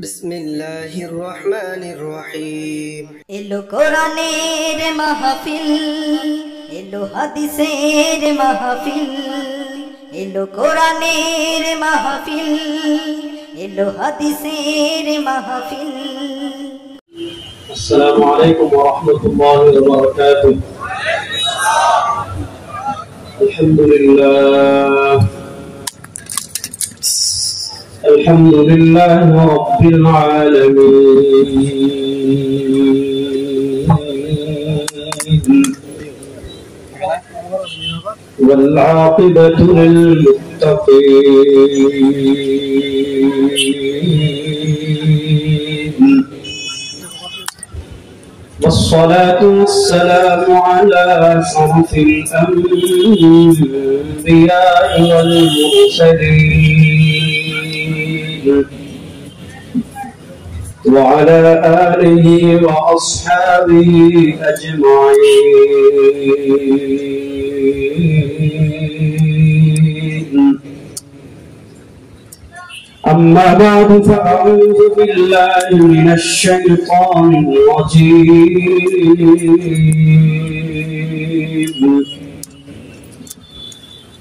বিসমিল্লাহির রহমানির রহিম। এলো কোরআনের মাহফিল, এলো হাদিসের মাহফিল, এলো কোরআনের মাহফিল, এলো হাদিসের মাহফিল। আসসালামু আলাইকুম ওয়া রাহমাতুল্লাহি ওয়া বারাকাতুহু। আলহামদুলিল্লাহ আলহামদুলিল্লাহি রাব্বিল আলামিন ওয়াল আকিবাতু লিল মুত্তাকিন والصلاة والسلام على أشرف الأنبياء والمرسلين وعلى آله وأصحابه أجمعين. أما بعد فأعوذ بالله من الشيطان الرجيم.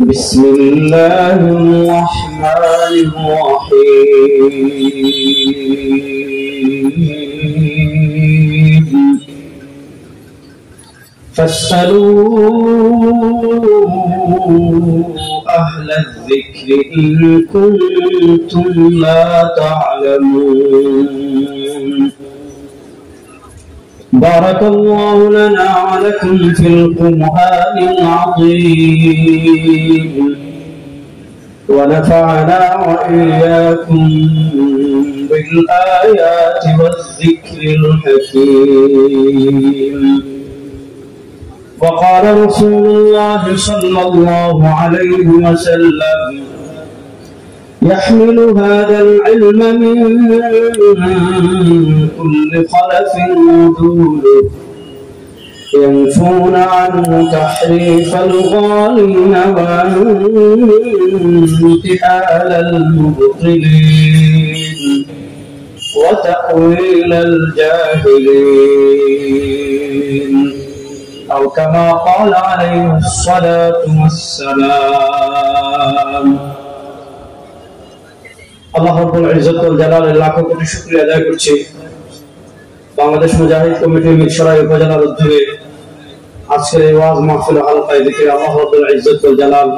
بسم الله الرحمن الرحيم. فاسألوا أهل الذكر إن كنتم لا تعلمون. بارك الله لنا ولكم في القرآن العظيم ونفعنا وإياكم بالآيات والذكر الحكيم. وقال رسول الله صلى الله عليه وسلم: يحمل هذا العلم من كل خلف عدوله ينفون عنه تحريف الغالين وانتحال المبطلين وتأويل الجاهلين، أو كما قال عليه الصلاة والسلام. আল্লাহ রাব্বুল ইজ্জত ওয়াল জালালের লাখ কোটি শুকরিয়া আদায় করছি বাংলাদেশ মুজাহিদ কমিটি মিরসরাই উপজেলার উদ্যোগে আজকের এই ওয়াজ মাহফিল হালকায় দেখে আল্লাহ রাব্বুল ইজ্জত ওয়াল জালাল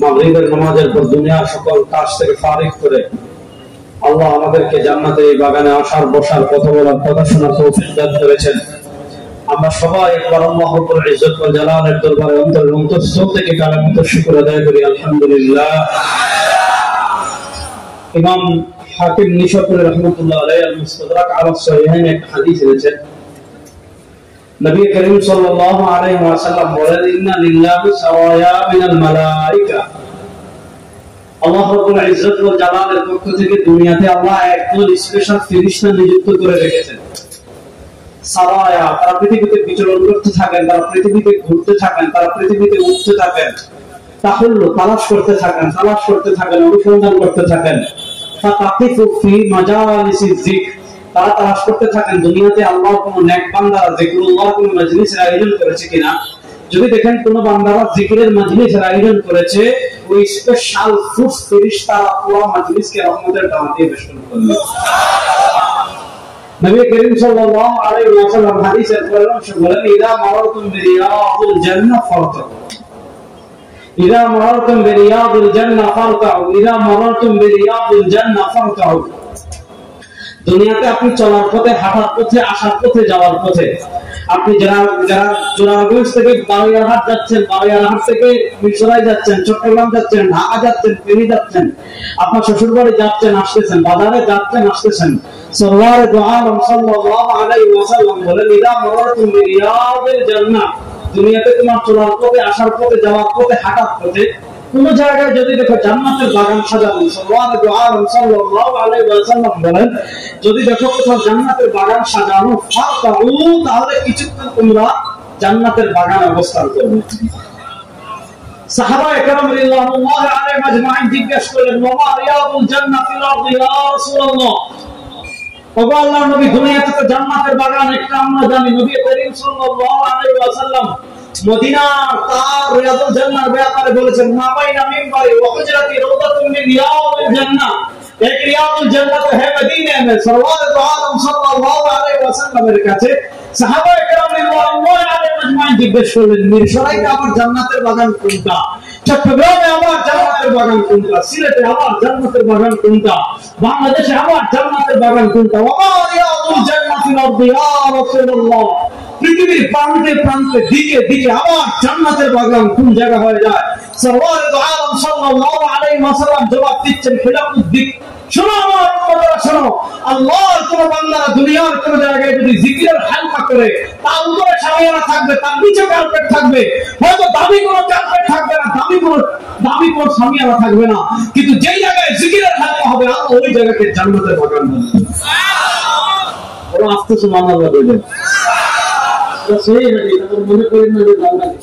মাগরিবের নামাজের পর দুনিয়ার সকল কাজ থেকে ফারিগ করে আল্লাহ আমাদেরকে জান্নাতের এই বাগানে আসার বসার কথা বলার কথা শোনার তৌফিক দান করেছেন। আমরা সবাই একবার আল্লাহ রাব্বুল ইজ্জত ওয়াল জালালের দরবারে অন্তরস্থল থেকে কালামত শুকর আদায় করি আলহামদুলিল্লাহ। ইমাম হাকিম নিশাপুরি রাহমাতুল্লাহ আলাইহি আল-মুস্তাদরাক আলা সহিহাইন এক হাদিস এনেছেন। নবী করিম সাল্লাল্লাহু আলাইহি ওয়াসাল্লাম বলেন, ইন্না লিল্লাহি সাওয়ায়া মিনাল মালায়েকা। আল্লাহ রাব্বুল ইজ্জত ওয়াল জালালের পক্ষ থেকে দুনিয়াতে আল্লাহ একদল স্পেশাল ফেরেশতা নিযুক্ত করে রেখেছেন। সারায়া, তারা পৃথিবীতে বিচরণ করতে থাকেন, তারা পৃথিবীতে ঘুরতে থাকেন, তারা পৃথিবীতে উঠতে থাকেন, তাহল্লু তালাশ করতে থাকেন, অনুসন্ধান করতে থাকেন। ফাতাকিফু ফি মাজালিসিজ যিকর, তারা তালাশ করতে থাকেন দুনিয়াতে আল্লাহর কোন নেক বান্দারা যিকরুল্লাহর কোন মজলিসের আয়োজন করেছে কিনা। যদি দেখেন কোন বান্দারা যিকরের মজলিসের আয়োজন করেছে, ওই স্পেশাল ফুস ফেরেশতারা পুরো মজলিসকে রহমতের দাওয়াত দিয়ে বেষ্টন করবে। নবী করিম সাল্লাল্লাহু আলাইহি ওয়াসাল্লাম হাদিসের পরামর্শ বলেন, ইদা মারাতুম বিরিয়াদিল জান্নাহ ফারতাকু, ইদা মারাতুম বিরিয়াদিল জান্নাহ ফারতাকু, ইদা মারাতুম বিরিয়াদিল জান্নাহ ফারতাকু। দুনিয়াতে আপনি চলার পথে, হাঁটার পথে, আসার পথে, যাওয়ার পথে, আপনি যারা জোড়াগঞ্জ থেকে বারোয়ারহাট যাচ্ছেন, বারোয়ারহাট থেকে মিরসরাই যাচ্ছেন, চট্টগ্রাম যাচ্ছেন, ঢাকা যাচ্ছেন, ফেনী যাচ্ছেন, আপনার শ্বশুর বাড়ি যাচ্ছেন আসতেছেন, বাজারে যাচ্ছেন আসতেছেন, সরওয়ারে দু আলম সাল্লাল্লাহু আলাইহি ওয়াসাল্লাম বলেন, ইদা মারাতুম বিরিয়াদিল জান্নাহ, দুনিয়াতে তোমার চলার পথে, আসার পথে, যাওয়ার পথে, হাঁটার পথে কোন জায়গায় যদি দেখো জান্নাতের বাগান সাজানো, সরওয়ারে দু আলম সাল্লাল্লাহু আলাইহি ওয়াসাল্লাম বলেন, যদি দেখো কোথাও জান্নাতের বাগান সাজানো, ফারতাউ, তাহলে কিছুক্ষণ তোমরা জান্নাতের বাগানে অবস্থান করবে। সাহাবায়ে কেরাম রাদিয়াল্লাহু আলাইহিম আজমাইন জিজ্ঞেস করলেন, ওয়া রিয়াদুল জান্নাতি ফিল আরদি ইয়া রাসূলুল্লাহ। ওগো আল্লাহর নবী, দুনিয়াতে তো জান্নাতের বাগান একটা আমরা জানি। নবী করিম সাল্লাল্লাহু আলাইহি ওয়াসাল্লাম মদিনার তার রিয়াদুল জান্নার ব্যাপারে বলেছেন, মা বাইনা মিনবারি ওয়া হুজরাতি রাওদাতুন মিন রিয়াদিল জান্নাহ। এক রিয়াদুল জান্নাত है মদিনা में। सरवार दो आलम सल्लल्लाहु अलैहि वसल्लम এর কাছে সাহাবায়ে কেরাম রাদিয়াল্লাহু আলাইহিম আজমাইন জিজ্ঞেস করলেন, মিরসরাইতে আমার জান্নাতের বাগান কোনটা? চট্টগ্রামে আমার জান্নাতের বাগান কোনটা? সিলেটে আমার জান্নাতের বাগান কোনটা? বাংলাদেশে আমার জান্নাতের বাগান কোনটা? ওয়া রিয়াদুল জান্নাতি ফিল আরদি ইয়া রাসূলুল্লাহ। পৃথিবীর প্রান্তে প্রান্তে দিকে দিকে আমার জান্নাতের বাগান কোন জায়গা হয়ে যায়? সরওয়ার দো আলম সাল্লাল্লাহু আলাইহি ওয়াসাল্লাম জবাব দিচ্ছেন, খিলাফুদ্দিক। শোনো আমার উম্মতরা, শোনো, আল্লাহর কোন বান্দারা দুনিয়ার কোন জায়গায় যদি জিকিরের হালকা করে, তার উপরে সামিয়ানা থাকবে, তার নিচে কার্পেট থাকবে, হয়তো দামি কোন কার্পেট থাকবে না, দামি কোন সামিয়ানা থাকবে না, কিন্তু যেই জায়গায় জিকিরের হালকা হবে আল্লাহ ওই জায়গাকে জান্নাতের বাগান বানাবে। ওরা আস্তে সুবহানাল্লাহ বলে। সহি হাদিস, আপনারা মনে করেন না যে জান্নাত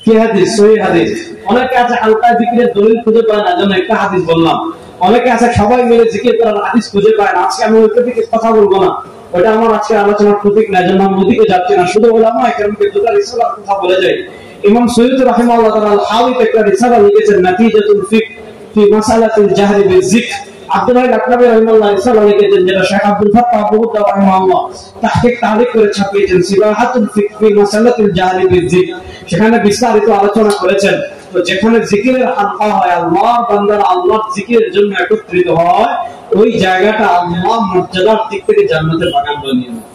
কি হাদিস? সহি হাদিস। অনেকে আছে হালকা জিকিরের দলিল খুঁজে পায় না, জন্য একটা হাদিস বললাম। অনেকে আছে সবাই মিলে জিকির করার হাদিস খুঁজে পায় না। আজকে আমি ওইটা থেকে কথা বলবো না, ওটা আমার আজকে আলোচনার টপিক না, জন্য আমি ওদিকে যাচ্ছি না। শুধু ওলামা কেরামকে দুটো রিসালার কথা বলে যাই। ইমাম সৈয়দ রাহিমাহুল্লাহ তাআলা আল-হাওয়িতে একটা রিসালা লিখেছেন, নাতিজাতুল ফিক ফি মাসালাতিল জাহরি বিয-যিকর। আব্দুল্লাহ আল-আকরাবী রাহিমাহুল্লাহ রিসালা লিখেছেন, যেটা শেখ আব্দুল ফাত্তাহ আবুহুদ্দাহ রাহিমাহুল্লাহ তাহকিক তালিক করে ছাপিয়েছেন, সিবাহাতুল ফিক ফি মাসালাতিল জাহরি বিয-যিকর। সেখানে বিস্তারিত আলোচনা করেছেন। তো যেখানে জিকিরের হালকা হয়, আল্লাহর বান্দারা আল্লাহর জিকিরের জন্য একত্রিত হয়, ওই জায়গাটা আল্লাহ মর্যাদার দিক থেকে জান্নাতের বাগান বানিয়ে দেয়।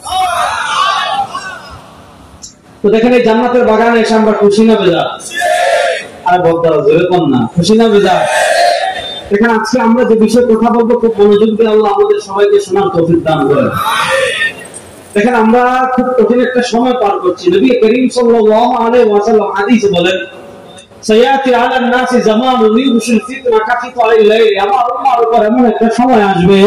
তো দেখেন, এই জান্নাতের বাগানে এসে আমরা খুশি না বেজার? আর বলতারা জোরে কোন না, খুশি না বেজার? এখানে আজকে আমরা যে বিষয়ে কথা বলবো, খুব মনোযোগ দিয়ে আল্লাহ আমাদের সবাইকে শোনার তৌফিক দান করেন। দেখেন, আমরা খুব কঠিন একটা সময় পার করছি। নবী করিম সাল্লাল্লাহু আলাইহি ওয়াসাল্লাম হাদিসে বলেন, সায়াতি আলান নাসি জামানুন ইউশিল ফিতনা কাফিতাল লাইল। আমার উম্মার উপর এমন একটা সময় আসবে,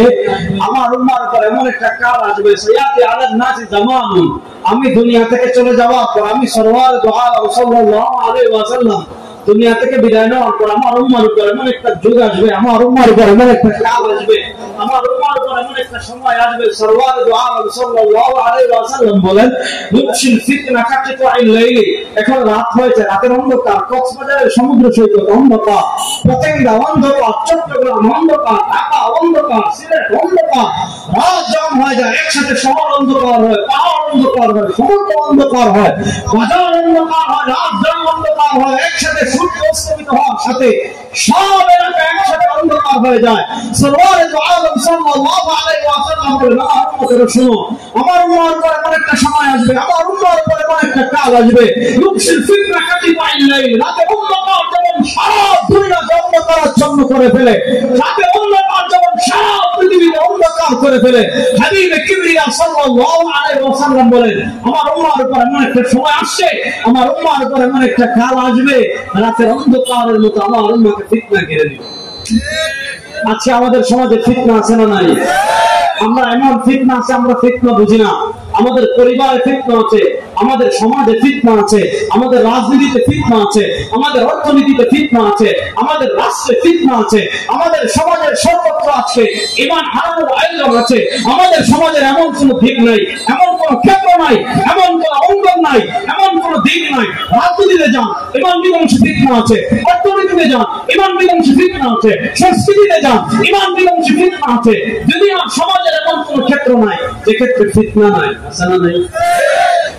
আমার উম্মার উপর এমন একটা কাল আসবে, সায়াতি আলান নাসি জামানুন, আমি দুনিয়া থেকে চলে যাওয়ার পর, আমি সরওয়ার দো আলম সাল্লাল্লাহু আলাইহি ওয়াসাল্লাম দুনিয়া থেকে বিদায় নেওয়ার পর আমার উম্মার উপর এমন একটা যুগ আসবে, আমার উম্মার উপর এমন একটা কাল আসবে, আমার উম্মার উপর এমন একটা সময় আসবে, সরওয়ার দো আলম সাল্লাল্লাহু আলাইহি ওয়াসাল্লাম বলেন, ইউশিল ফিতনা কাফিতাল লাইল। এখন রাত হয়েছে, রাতের অন্ধকার, কক্সবাজারের সমুদ্র সৈকত অন্ধকার, পতেঙ্গা অন্ধকার, চট্টগ্রাম অন্ধকার, ঢাকা অন্ধকার, সিলেট অন্ধকার, রাত জাম হয়ে যায়, একসাথে শহর অন্ধকার হয়, পাহাড় অন্ধকার হয়, সমুদ্র অন্ধকার হয়, বাজার অন্ধকার হয়, রাত জাম অন্ধকার হয়, একসাথে সূর্য অস্তমিত হওয়ার সাথে সব এলাকা একসাথে অন্ধকার হয়ে যায়। সরওয়ার দো আলম সাল্লাল্লাহু আলাইহি ওয়াসাল্লাম বলেন, আমার উম্মতেরা শোনো, আমার উম্মার উপর এমন একটা সময় আসবে, আমার উম্মার উপর এমন একটা কাল আসবে, ইউশিল ফিতনা কাফিতাল লাইল। রাতে অন্ধকার যেমন সারা দুনিয়াকে অন্ধকারাচ্ছন্ন করে ফেলে, রাতে অন্ধকার যেমন সারা পৃথিবীকে অন্ধকার করে ফেলে, হাবিবে কিবরিয়া সাল্লাল্লাহু আলাইহি ওয়াসাল্লাম বলেন, আমার উম্মার উপর এমন একটা সময় আসছে, আমার উম্মার উপর এমন একটা কাল আসবে, রাতের অন্ধকারের মতো আমার উম্মাকে ফিতনা ঘিরে দিবে। আচ্ছা, আমাদের সমাজে ফিতনা আছে না নাই? আমরা এমন ফিতনা আছে, আমরা ফিতনা বুঝি না। আমাদের পরিবারে ফিতনা আছে, আমাদের সমাজে ফিতনা আছে, আমাদের রাজনীতিতে ফিতনা আছে, আমাদের অর্থনীতিতে ফিতনা আছে, আমাদের রাষ্ট্রে ফিতনা আছে, আমাদের সমাজের সর্বত্র আছে ঈমান হারানোর আয়োজন আছে। আমাদের সমাজের এমন কোনো দিক নাই, এমন কোনো ক্ষেত্র নাই, এমন কোনো অঙ্গন নাই, এমন কোনো দিক নাই। রাজনীতিতে যান, ঈমান বিধ্বংসী ফিতনা আছে, অর্থনীতিতে যান, ঈমান বিধ্বংসী ফিতনা আছে, সংস্কৃতিতে যান, ঈমান বিধ্বংসী ফিতনা আছে। যদি আমার সমাজের এমন কোনো ক্ষেত্র নাই যে ক্ষেত্রে ফিতনা নাই, আছে না নাই?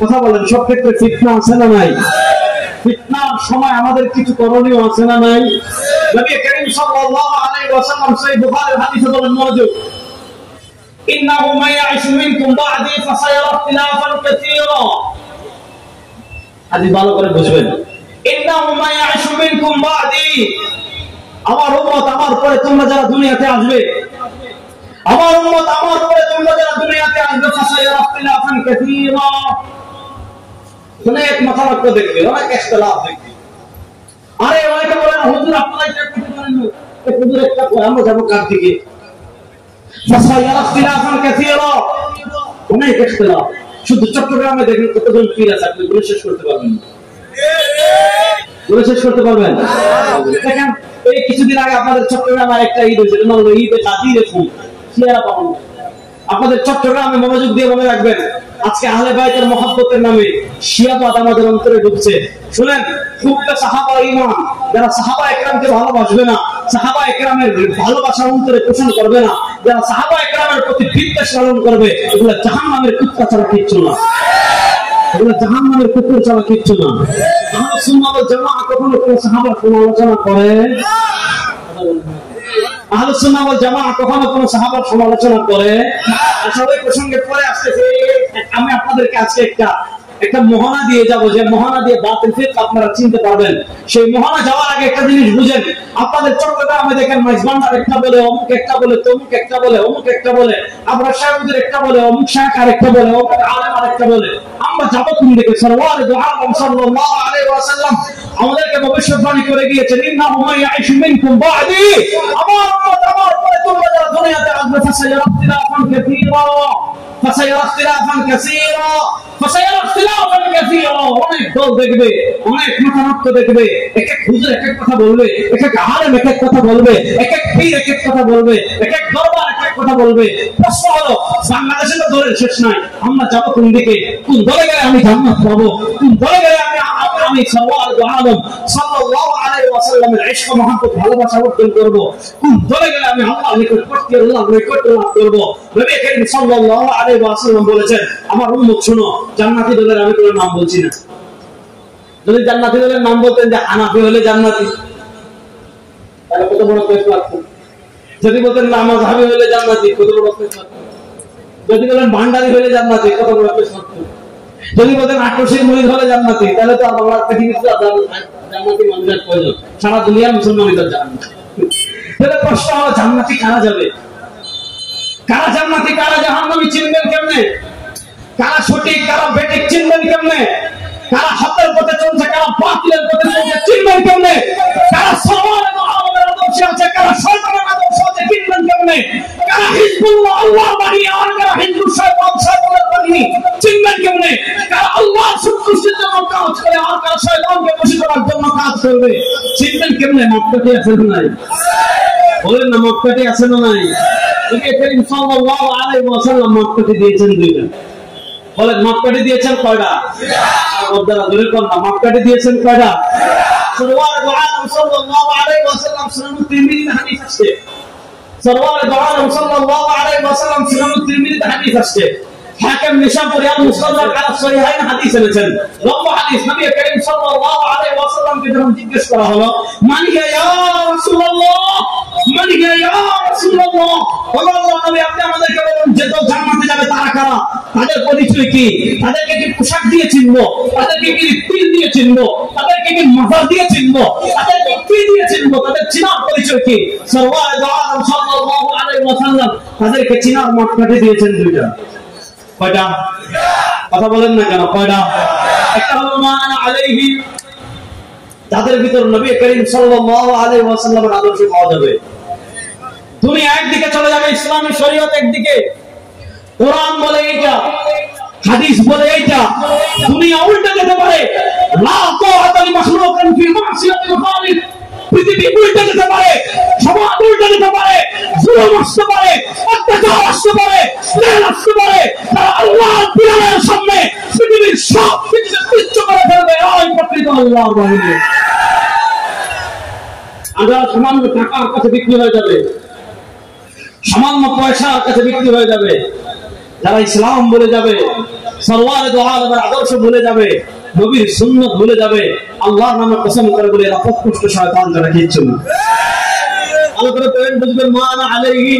কথা বলেন, সব ক্ষেত্রে ফিতনা আছে না নাই? ফিতনার সময় আমাদের কিছু করণীয় আছে না নাই? নবী করিম সাল্লাল্লাহু আলাইহি ওয়াসাল্লাম সহিহ বুখারীর হাদিসে বলেন, মওজুদ, ইন্নাহু মান ইয়াইশু মিনকুম বা'দি ফাসায়ারা ইখতিলাফান কাসীরা। হাদিস ভালো করে বুঝবেন। ইন্নাহু মান ইয়াইশু মিনকুম বা'দি, আমার উম্মত, আমার পরে তোমরা যারা দুনিয়াতে আসবে, আমার উম্মত, আমার পরে তোমরা যারা দুনিয়াতে আসবে, ফাসায়ারা ইখতিলাফান কাসীরা, অনেক মাথা রাখতে দেখবে, অনেক ইখতিলাফ দেখবে। আরে অনেকে বলেন, হুজুর আপনারা এটা করতে পারেন না, হুজুর একটা কয়, আমরা যাবো কার দিকে? ফাসায়ারা ইখতিলাফান কাসীরা, অনেক ইখতিলাফ। শুধু চট্টগ্রামে দেখেন কতজন পীর আছে, আপনি বলে শেষ করতে পারবেন না। বলে শেষ করতে পারবেন? দেখেন এই কিছুদিন আগে আপনাদের চট্টগ্রামে একটা ঈদ হয়েছে, ঈদে কাদিরে ফুল শিয়ারা পালন। আপনাদের চট্টগ্রামে মনোযোগ দিয়ে মনে রাখবেন, আজকে আহলে বাইতের মহব্বতের নামে শিয়াবাদ আমাদের অন্তরে ঢুকছে। শুনেন, হুব্বে সাহাবা ঈমান, যারা সাহাবা একরামকে ভালোবাসবে না, সাহাবা একরামের ভালোবাসা অন্তরে পোষণ করবে না, যারা সাহাবা একরামের প্রতি বিদ্বেষ লালন করবে, এগুলো জাহান্নামের কুত্তা ছাড়া কিচ্ছু না। এগুলো জাহান্নামের কুকুর ছাড়া কিচ্ছু না। আহলে সুন্নাত ওয়াল জামাআহ কখনো কোনো সাহাবার সমালোচনা করে? আহলে সুন্নাত ওয়াল জামাআহ কখনো কোনো সাহাবার সমালোচনা করে? সবাই প্রসঙ্গে পরে আসতেছে। আমি আপনাদেরকে আজকে একটা মহানা দিয়ে যাব, যে মহানা দিয়ে বাতিল ফিকহ আপনারা চিনতে পারবেন। সেই মহানা যাওয়ার আগে একটা জিনিস বুঝেন, আপনাদের চট্টগ্রামে দেখেন মাইজবান্ডার একটা বলে, অমুক একটা বলে, তমুক একটা বলে, অমুক একটা বলে, আমরা সাহেবদের একটা বলে, অমুক শায়েখ আরেকটা বলে, অমুক আলেম আরেকটা বলে। আমরা যাব কোন দিকে? সরওয়ারে দু আলম সাল্লাল্লাহু আলাইহি ওয়াসাল্লাম আমাদেরকে ভবিষ্যৎবাণী করে গিয়েছেন, ইন্নাহু মান ইয়াইশু মিনকুম বা'দি, আমার উম্মত আমার পরে তোমরা যারা দুনিয়াতে আসবে, ফাসায়ারা ইখতিলাফান কাসীরা, ফাসায়ারা ইখতিলাফান কাসীরা, ফাসায়ারা ইখতিলাফান কাসীরা। অনেক দল দেখবে, অনেক মতামত দেখবে, এক এক হুজুর এক এক কথা বলবে, এক এক আলেম এক এক কথা বলবে, এক এক পীর এক এক কথা বলবে, এক এক দরবার এক এক কথা বলবে। প্রশ্ন হলো, বাংলাদেশে তো দলের শেষ নাই, আমরা যাব কোন দিকে? কোন দলে গেলে আমি জান্নাত পাবো? কোন দলে গেলে আমি সরওয়ারে দু আলম সাল্লাল্লাহু আলাইহি ওয়াসাল্লামের ইশক মহব্বত ভালোবাসা অর্জন করব? কোন দলে গেলে আমি আল্লাহর নিকটবর্তী, আল্লাহর নৈকট্য লাভ করব? নবী করিম সাল্লাল্লাহু আলাইহি ওয়াসাল্লাম বলেছেন, আমার উম্মত শুনো, জান্নাতি দলের আমি কোনো নাম বলছি না। যদি জান্নাতি দলের নাম বলতেন যে হানাফি হলে জান্নাতি, তাহলে কত বড় কেস লাগতো। যদি বলতেন না মাযহাবী হলে জান্নাতি, কত বড় কেস লাগতো। যদি বলেন ভান্ডারী হলে জান্নাতি, কত বড় কেস লাগতো। যদি বলতেন আটরশির মুরিদ হলে জান্নাতি, তাহলে তো বাংলার পৃথিবীতে জান্নাতি মানুষের প্রয়োজন, সারা দুনিয়ার মুসলমানদের জান্নাত। তাহলে প্রশ্ন হলো, জান্নাতি কারা যাবে? কারা জান্নাতি, কারা জাহান্নামী চিনবেন কেমনে? কারা সঠিক, কারা বেঠিক চিনবেন কেমনে? কারা হকের পথে চলছে, কারা বাতিলের পথে চলছে চিনবেন কেমনে? কারা সরওয়ারে দু আলমের আদর্শে আছে, কারা শয়তানের আদর্শে আছে চিনবেন কেমনে? কারা হিজবুল্লাহ আল্লাহর বাহিনী, আর কারা হিজবুল শয়তান শয়তানের বাহিনী চিনবেন কেমনে? কারা আল্লাহর সন্তুষ্টির জন্য কাজ করে, আর কারা শয়তানকে খুশি করার জন্য কাজ করবে চিনবেন কেমনে? মাপকাঠি আছে না নাই? বলেন না, মাপকাঠি আছে না নাই? নবী করিম সাল্লাল্লাহু আলাইহি ওয়াসাল্লাম মাপকাঠি দিয়েছেন দুইটা। বলেন, মাপকাঠি দিয়েছেন কয়টা? আপনারা জোরে কোন না, মাপকাঠি দিয়েছেন কয়টা? সরওয়ারে দু আলম সাল্লাল্লাহু আলাইহি ওয়াসাল্লাম সুনান তিরমিজিতে হাদিস আছে। সরওয়ারে দু আলম সাল্লাল্লাহু আলাইহি ওয়াসাল্লাম সুনান তিরমিজিতে হাদিস আছে। হাকিম নিশাপুরি আল-মুস্তাদরাক আলা সহিহাইন হাদিস এনেছেন, লম্বা হাদিস। নবী করিম সাল্লাল্লাহু আলাইহি ওয়াসাল্লামকে যখন জিজ্ঞেস করা হলো, মান ইয়া রাসূলুল্লাহ, মান ইয়া রাসূলুল্লাহ, আল্লাহর নবী আপনি আমাদেরকে বলুন যে দল জান্নাতে যাবে তারা কারা? তাদের পরিচয় কি? তাদেরকে কি পোশাক দিয়ে চিনবো? তাদেরকে কি তিল দিয়ে চিনবো? তাদেরকে কি মাজার দিয়ে চিনবো? তাদেরকে কি দিয়ে চিনবো? তাদের চিনার পরিচয় কি? সরওয়ারে দু আলম সাল্লাল্লাহু আলাইহি ওয়াসাল্লাম তাদেরকে চিনার মাপকাঠি দিয়েছেন দুইটা। কয়টা? কথা বলেন না কেন? কয়টা? একটা হলো মা আনা আলাইহি, তাদের ভিতর নবী করিম সাল্লাল্লাহু আলাইহি ওয়াসাল্লামের আদর্শ পাওয়া যাবে। দুনিয়া একদিকে চলে যাবে, ইসলামী শরীয়ত একদিকে, কোরআন বলে এইটা, হাদিস বলে এইটা। দুনিয়া উল্টে যেতে পারে, লা তাআতা লি মাখলুকিন ফি মাসিয়াতিল খালিক। পৃথিবী উল্টে যেতে পারে, সমাজ উল্টে যেতে পারে, জুলুম আসতে পারে, অত্যাচার আসতে পারে, জেল আসতে পারে। তারা আল্লাহর বিধানের সামনে পৃথিবীর সব কিছু তুচ্ছ করে ফেলবে। ওই প্রকৃত আল্লাহর বাহিনী। আমরা সামান্য টাকার কাছে বিক্রি হয়ে যাবে, সামান্য পয়সার কাছে বিক্রি হয়ে যাবে। যারা ইসলাম ভুলে যাবে, সরওয়ারে দু আলমের আদর্শ ভুলে যাবে, নবীর সুন্নাত ভুলে যাবে, আল্লাহর নামে কসম করে বলে এরা প্রকৃষ্ট শয়তান, যারা কিচ্ছু না। ভালো করে পড়েন, বুঝবেন। মা আনা আলাইহি,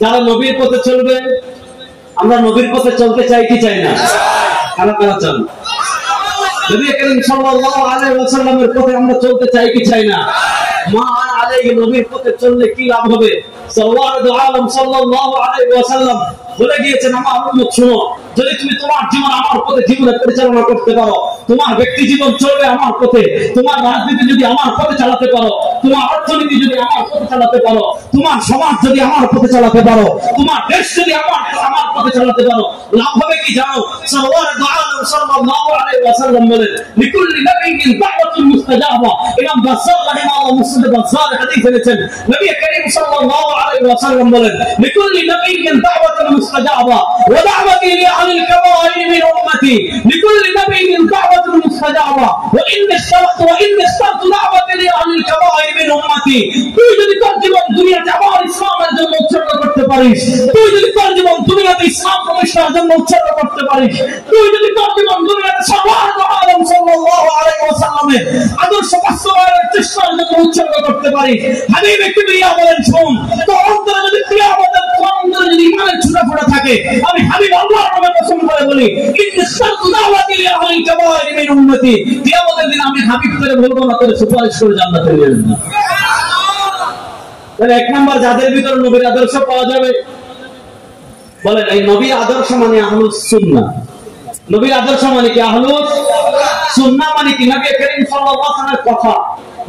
যারা নবীর পথে চলবে। আমরা নবীর পথে চলতে চাই কি চাই না? কারা কারা চান? নবী করিম সাল্লাল্লাহু আলাইহি ওয়াসাল্লামের পথে আমরা চলতে চাই কি চাই না? মা আনা আলাইহি, নবীর পথে চললে কি লাভ হবে? সরওয়ারে দু আলম সাল্লাল্লাহু আলাইহি ওয়াসাল্লাম বলে গিয়েছেন, আমার উম্মত শুনো, যদি তুমি তোমার জীবন আমার পথে জীবনে পরিচালনা করতে পারো, তোমার ব্যক্তি জীবন চলবে আমার পথে, তোমার রাজনীতি যদি আমার পথে চালাতে পারো, তোমার অর্থনীতি যদি আমার পথে চালাতে পারো, তোমার সমাজ যদি আমার পথে চালাতে পারো, তোমার দেশ যদি আমার পথে চালাতে পারো, লাভ হবে কি জানো? সাল্লাল্লাহু আলাইহি ওয়াসাল্লাম বলেন, লিকুল্লি নাবিয়্যিন দাওয়াতুন মুস্তাজাবা। ইমাম বাসার রাহিমাহুল্লাহ মুসলিম বাসার হাদিস এনেছেন, নবী করিম সাল্লাল্লাহু আলাইহি ওয়াসাল্লাম বলেন, লিকুল্লি নাবিয়্যিন দাওয়াতুন মুস্তাজাবা ওয়া দাওয়াতি লি আহলিল কাবাইর মিন উম্মতি, লিকুল্লি নাবিয়্যিন দাওয়াতুন মুস্তাজাবা ওয়া ইন্নী ইশতারতু দাওয়াতি লি আহলিল কাবাইর মিন উম্মতি। তুই যদি তোর জীবন দুনিয়াতে আমার ইসলামের জন্য উৎসর্গ করতে পারিস, তুই যদি তোর জীবন দুনিয়াতে ইসলাম প্রতিষ্ঠার জন্য উৎসর্গ করতে পারিস, তুই যদি তোর জীবন দুনিয়াতে সাল্লাল্লাহু আলাইহি ওয়াসাল্লামের আদর্শ বাস্তবায়নের চেষ্টার জন্য উৎসর্গ করতে পারিস, হাবিব কিবরিয়া বলেন, শোন, তোর অন্তরে যদি কিয়ামতের অন্তরে যদি ঈমানের ছোটফোঁটা থাকে, আমি হাবিব আল্লাহর নামে কসম করে বলি, ইন্নী ইশতারতু দাওয়াতি লি আহলিল কাবাইর মিন উম্মতি, কিয়ামতের দিন আমি হাবিব করে বলবো না তোরে সুপারিশ করে জান্নাতে নিয়ে যাবে। তাহলে এক নাম্বার যাদের ভিতর নবীর আদর্শ পাওয়া যাবে, বলেন এই নবীর আদর্শ মানে আহলুস সুন্নাহ। নবীর আদর্শ মানে কি? আহলুস সুন্নাহ মানে কি? নবী করিম সাল্লাল্লাহু আলাইহি ওয়াসাল্লামের কথা,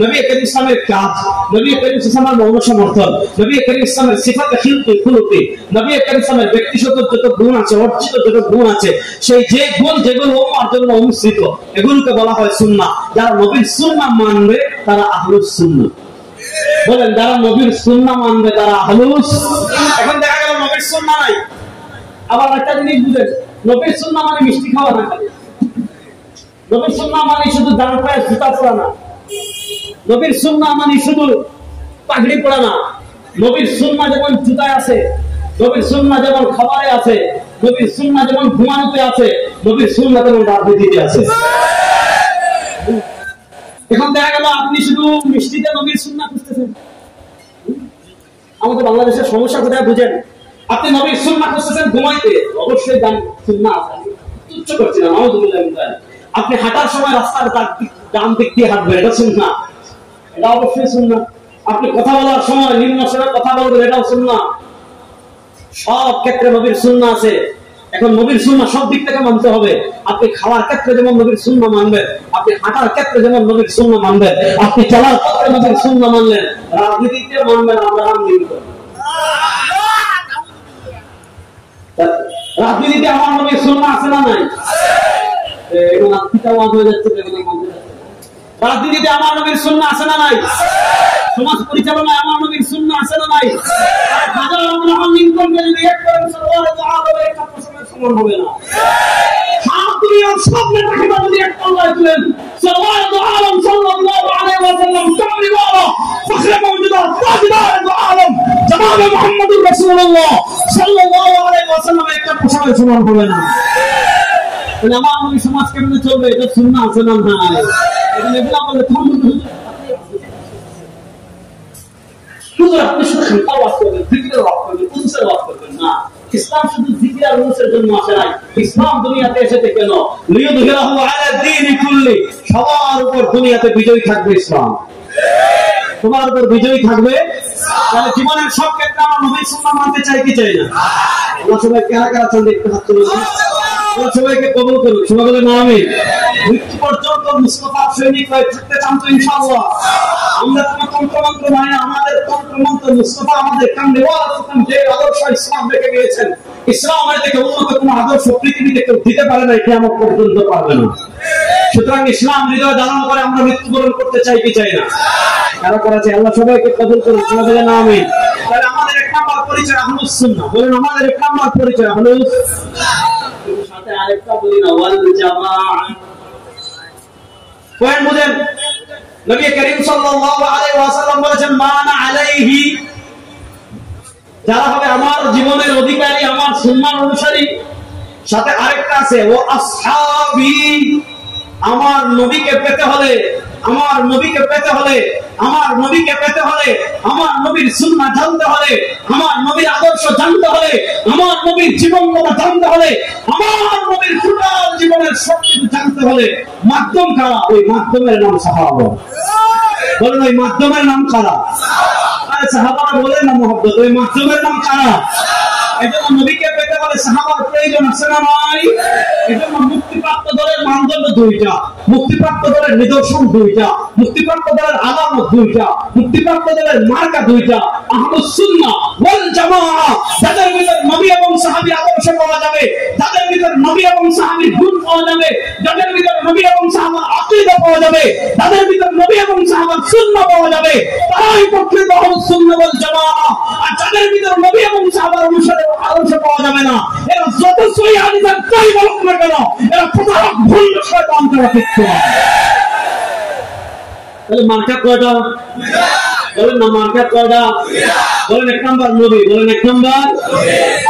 নবী করিম সাল্লাল্লাহু আলাইহি কাজ, নবী করিম সাল্লাল্লাহু আলাইহি সমর্থন, নবী করিম সাল্লাল্লাহু আলাইহি সিফাতে খুলুকি, নবী করিম সাল্লাল্লাহু আলাইহি ব্যক্তিগত যত গুণ আছে, অর্জিত যত গুণ আছে, সেই যে গুণ যেগুলো উম্মার জন্য অনুসৃত, এগুলোকে বলা হয় সুন্নাহ। যারা নবীর সুন্নাহ মানবে তারা আহলুস সুন্নাহ। বলেন, যারা নবীর সুন্নাহ মানবে তারা আহলুস। এখন দেখা গেল নবীর সুন্নাহ নাই। আবার একটা জিনিস বুঝেন, নবীর সুন্নাহ মানে মিষ্টি খাওয়া না, নবীর সুন্নাহ মানে শুধু ডান পায়ে জুতা পরা না, নবীর সুন্নাহ মানে শুধু পাগড়ি পরা না। নবীর সুন্নাহ যেমন জুতায় আছে, নবীর সুন্নাহ যেমন খাবারে আছে, নবীর সুন্নাহ যেমন ঘুমানোতে আছে, নবীর সুন্নাহ যেমন রাজনীতিতে আছে। এখন দেখা গেল আপনি শুধু মিষ্টিতে নবীর সুন্নাহ খুঁজতেছেন। আমাদের বাংলাদেশের সমস্যা কোথায় বুঝেন? আপনি নবীর সুন্নাহ খুঁজতেছেন ঘুমাইতে, অবশ্যই সুন্নাহ আছে, তুচ্ছ করছি না, নাউযুবিল্লাহ মিন যালিক। আপনি হাঁটার সময় রাস্তার ডান দিক দিয়ে হাঁটবেন, এটা সুন্নাহ, এটা অবশ্যই সুন্নাহ। আপনি কথা বলার সময় নিম্ন স্বরে কথা বলবেন, এটাও সুন্নাহ। সব ক্ষেত্রে নবীর সুন্নাহ আছে। এখন নবীর সুন্নাহ সব দিক থেকে মানতে হবে। আপনি খাওয়ার ক্ষেত্রে যেমন নবীর সুন্নাহ মানবেন, আপনি হাঁটার ক্ষেত্রে যেমন নবীর সুন্নাহ মানবেন, আপনি চলার ক্ষেত্রে নবীর সুন্নাহ মানলেন, রাজনীতিতে মানবেন আমরা রাজনীতি। রাজনীতিতে আমার নবীর সুন্নাহ আছে না নাই? এখন আত্মীয়তা ওয়াজ হয়ে যাচ্ছে, রাজনীতিতে আমার নবীর সুন্নাহ আছে না নাই? সমাজ পরিচালনায় আমার নবীর সুন্নাহ আছে না নাই? হাজার আব্রাহাম লিঙ্কনকে যদি এক করেন সাল্লাল্লাহু আলাইহি ওয়াসাল্লামের সমান হবে না। সারা দুনিয়ার সব নেতাকে যদি এক পাল্লায় তুলেন, সাল্লাল্লাহু আলাইহি ওয়াসাল্লাম কামলিওয়ালা ফখরে মওজুদা তাজদার আলম জনাবে মুহাম্মদুর রাসূলুল্লাহ সাল্লাল্লাহু আলাইহি ওয়াসাল্লামের একটা পোশাকের সমান হবে না। তাহলে আমার নবী সমাজ কেমনে চলবে? এটা সুন্নাহ আছে না নাই? এটা এগুলা বলে আপনি শুধু খানকা ওয়াজ করবেন, জিকিরের ওয়াজ করবেন, উনসের ওয়াজ করবেন না। ইসলাম শুধু জিকির আর উনসের জন্য আসে নাই। ইসলাম দুনিয়াতে এসেছে কেন? লিইয়ুযহিরাহু আলা দ্বীনি কুল্লি, সবার উপর দুনিয়াতে বিজয়ী থাকবে ইসলাম। তোমার উপর বিজয়ী থাকবে। তাহলে জীবনের সব ক্ষেত্রে আমরা নবীর সুন্নাহ মানতে চাই কি চাই না? আমরা সবাই কারা কারা চান দেখতে হাত তুলুন, আমরা সবাইকে কবুল করুন, সবাই বলে না আমিন। মৃত্যু পর্যন্ত মুস্তাফার সৈনিক হয়ে থাকতে চান তো ইনশাআল্লাহ? আমরা কোনো তন্ত্রমন্ত্র মানে আমাদের তন্ত্রমন্ত্র মুস্তাফা আমাদের কামলিওয়ালা যে আদর্শ ইসলাম রেখে গিয়েছেন, ইসলামের থেকে উন্নত কোনো আদর্শ পৃথিবীতে কেউ দিতে পারে না, কিয়ামত পর্যন্ত পারবে না। সুতরাং ইসলাম হৃদয় ধারণ করে আমরা মৃত্যুবরণ করতে চাই কি চাই না? কারা করা চাই? আল্লাহ সবাইকে কবুল করুন, সবাই বলে না আমিন। তাহলে আমাদের এক নাম্বার পরিচয় আহলুস সুন্নাহ। বলেন আমাদের এক নাম্বার পরিচয় আহলুস সুন্নাহ। সাথে আরেকটা বলি না, ওয়াল জামাআহ। পয়েন্ট বুঝেন, নবী করিম সাল্লাল্লাহু আলাইহি ওয়াসাল্লাম বলেছেন মানা আলাইহি, যারা হবে আমার জীবনের অধিকারী, আমার সুন্নাহর অনুসারী। সাথে আরেকটা আছে ও আসহাবি, আমার নবীকে পেতে হলে, আমার নবীকে পেতে হলে, আমার নবীকে পেতে হলে, আমার নবীর সুন্নাহ জানতে হলে, আমার নবীর আদর্শ জানতে হলে, আমার নবীর জীবন কথা জানতে হলে, আমার নবীর টোটাল জীবনের সবকিছু জানতে হলে মাধ্যম কারা? ওই মাধ্যমের নাম সাহাবা। বলেন ওই মাধ্যমের নাম কারা? আরে সাহাবারা বলেন না মুহাব্বত, ওই মাধ্যমের নাম কারা? এজন্য নবীকে পেতে গেলে সাহাবার প্রয়োজন আছে না নাই? এজন্য মুক্তিপ্রাপ্ত দলের মানদণ্ড দুইটা, মুক্তিপ্রাপ্ত দলের নিদর্শন দুইটা, মুক্তিপ্রাপ্ত দলের আলামত দুইটা, মুক্তিপ্রাপ্ত দলের মার্কা দুইটা। আহলুস সুন্নাহ ওয়াল জামাআহ, যাদের ভিতর নবী এবং সাহাবী আদর্শ পাওয়া যাবে, যাদের ভিতর নবী এবং সাহাবীর গুণ পাওয়া যাবে, যাদের ভিতর নবী এবং সাহাবার আকীদা পাওয়া যাবে, যাদের ভিতর নবী এবং সাহাবার সুন্নাহ পাওয়া যাবে, তারাই প্রকৃত আহলুস সুন্নাহ ওয়াল জামাআহ। আর যাদের ভিতর নবী এবং সাহাবার অনুসারে আদর্শ পাওয়া যাবে না, এরা যত সহি হাদিসের যাই বলুক না কেন, এরা প্রতারক, ভুল, শয়তান, তারা কিচ্ছু না। তাহলে মার্কা কয়টা? বলেন না, মার্কা কয়টা? বলেন এক নাম্বার নবী, বলেন এক নাম্বার,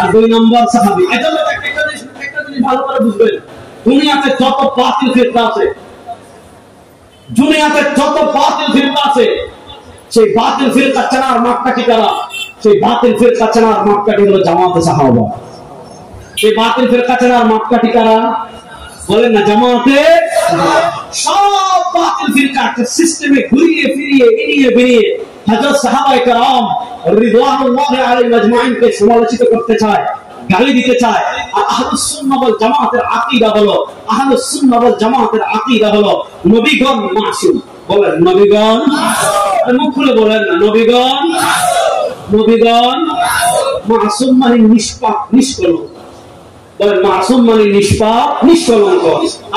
আর দুই নাম্বার সাহাবী। এটা হলো একটা জিনিস ভালো করে বুঝবেন, দুনিয়াতে যত বাতিল ফিরকা আছে, দুনিয়াতে যত বাতিল ফিরকা আছে, সেই বাতিল ফিরকা চেনার মাপকাঠি কারা? সেই বাতিল ফিরকা চেনার মাপকাঠি হলো জামাতে সাহাবা। সেই বাতিল ফিরকা চেনার মাপকাঠি কারা? বলেন না, জামাতে। সব বাতিল ফিরকা একটা সিস্টেমে ঘুরিয়ে ফিরিয়ে এড়িয়ে বেরিয়ে হযরত সাহাবায়ে কেরাম রিদওয়ানুল্লাহি আলাইহিম আজমাইনকে সমালোচিত করতে চায়, গালি দিতে চায়। আর আহলুস সুন্নাহ ওয়াল জামাতের আকীদা হলো, আহলুস সুন্নাহ ওয়াল জামাতের আকীদা হলো নবীগণ মাসুম। বলেন নবীগণ মাসুম। মুখ খুলে বলেন না, নবীগণ মাসুম। নবীগণ মাসুম মানে নিষ্পাপ, নিষ্কলঙ্ক। বলেন মাসুম মানে নিষ্পাপ, নিষ্কলঙ্ক।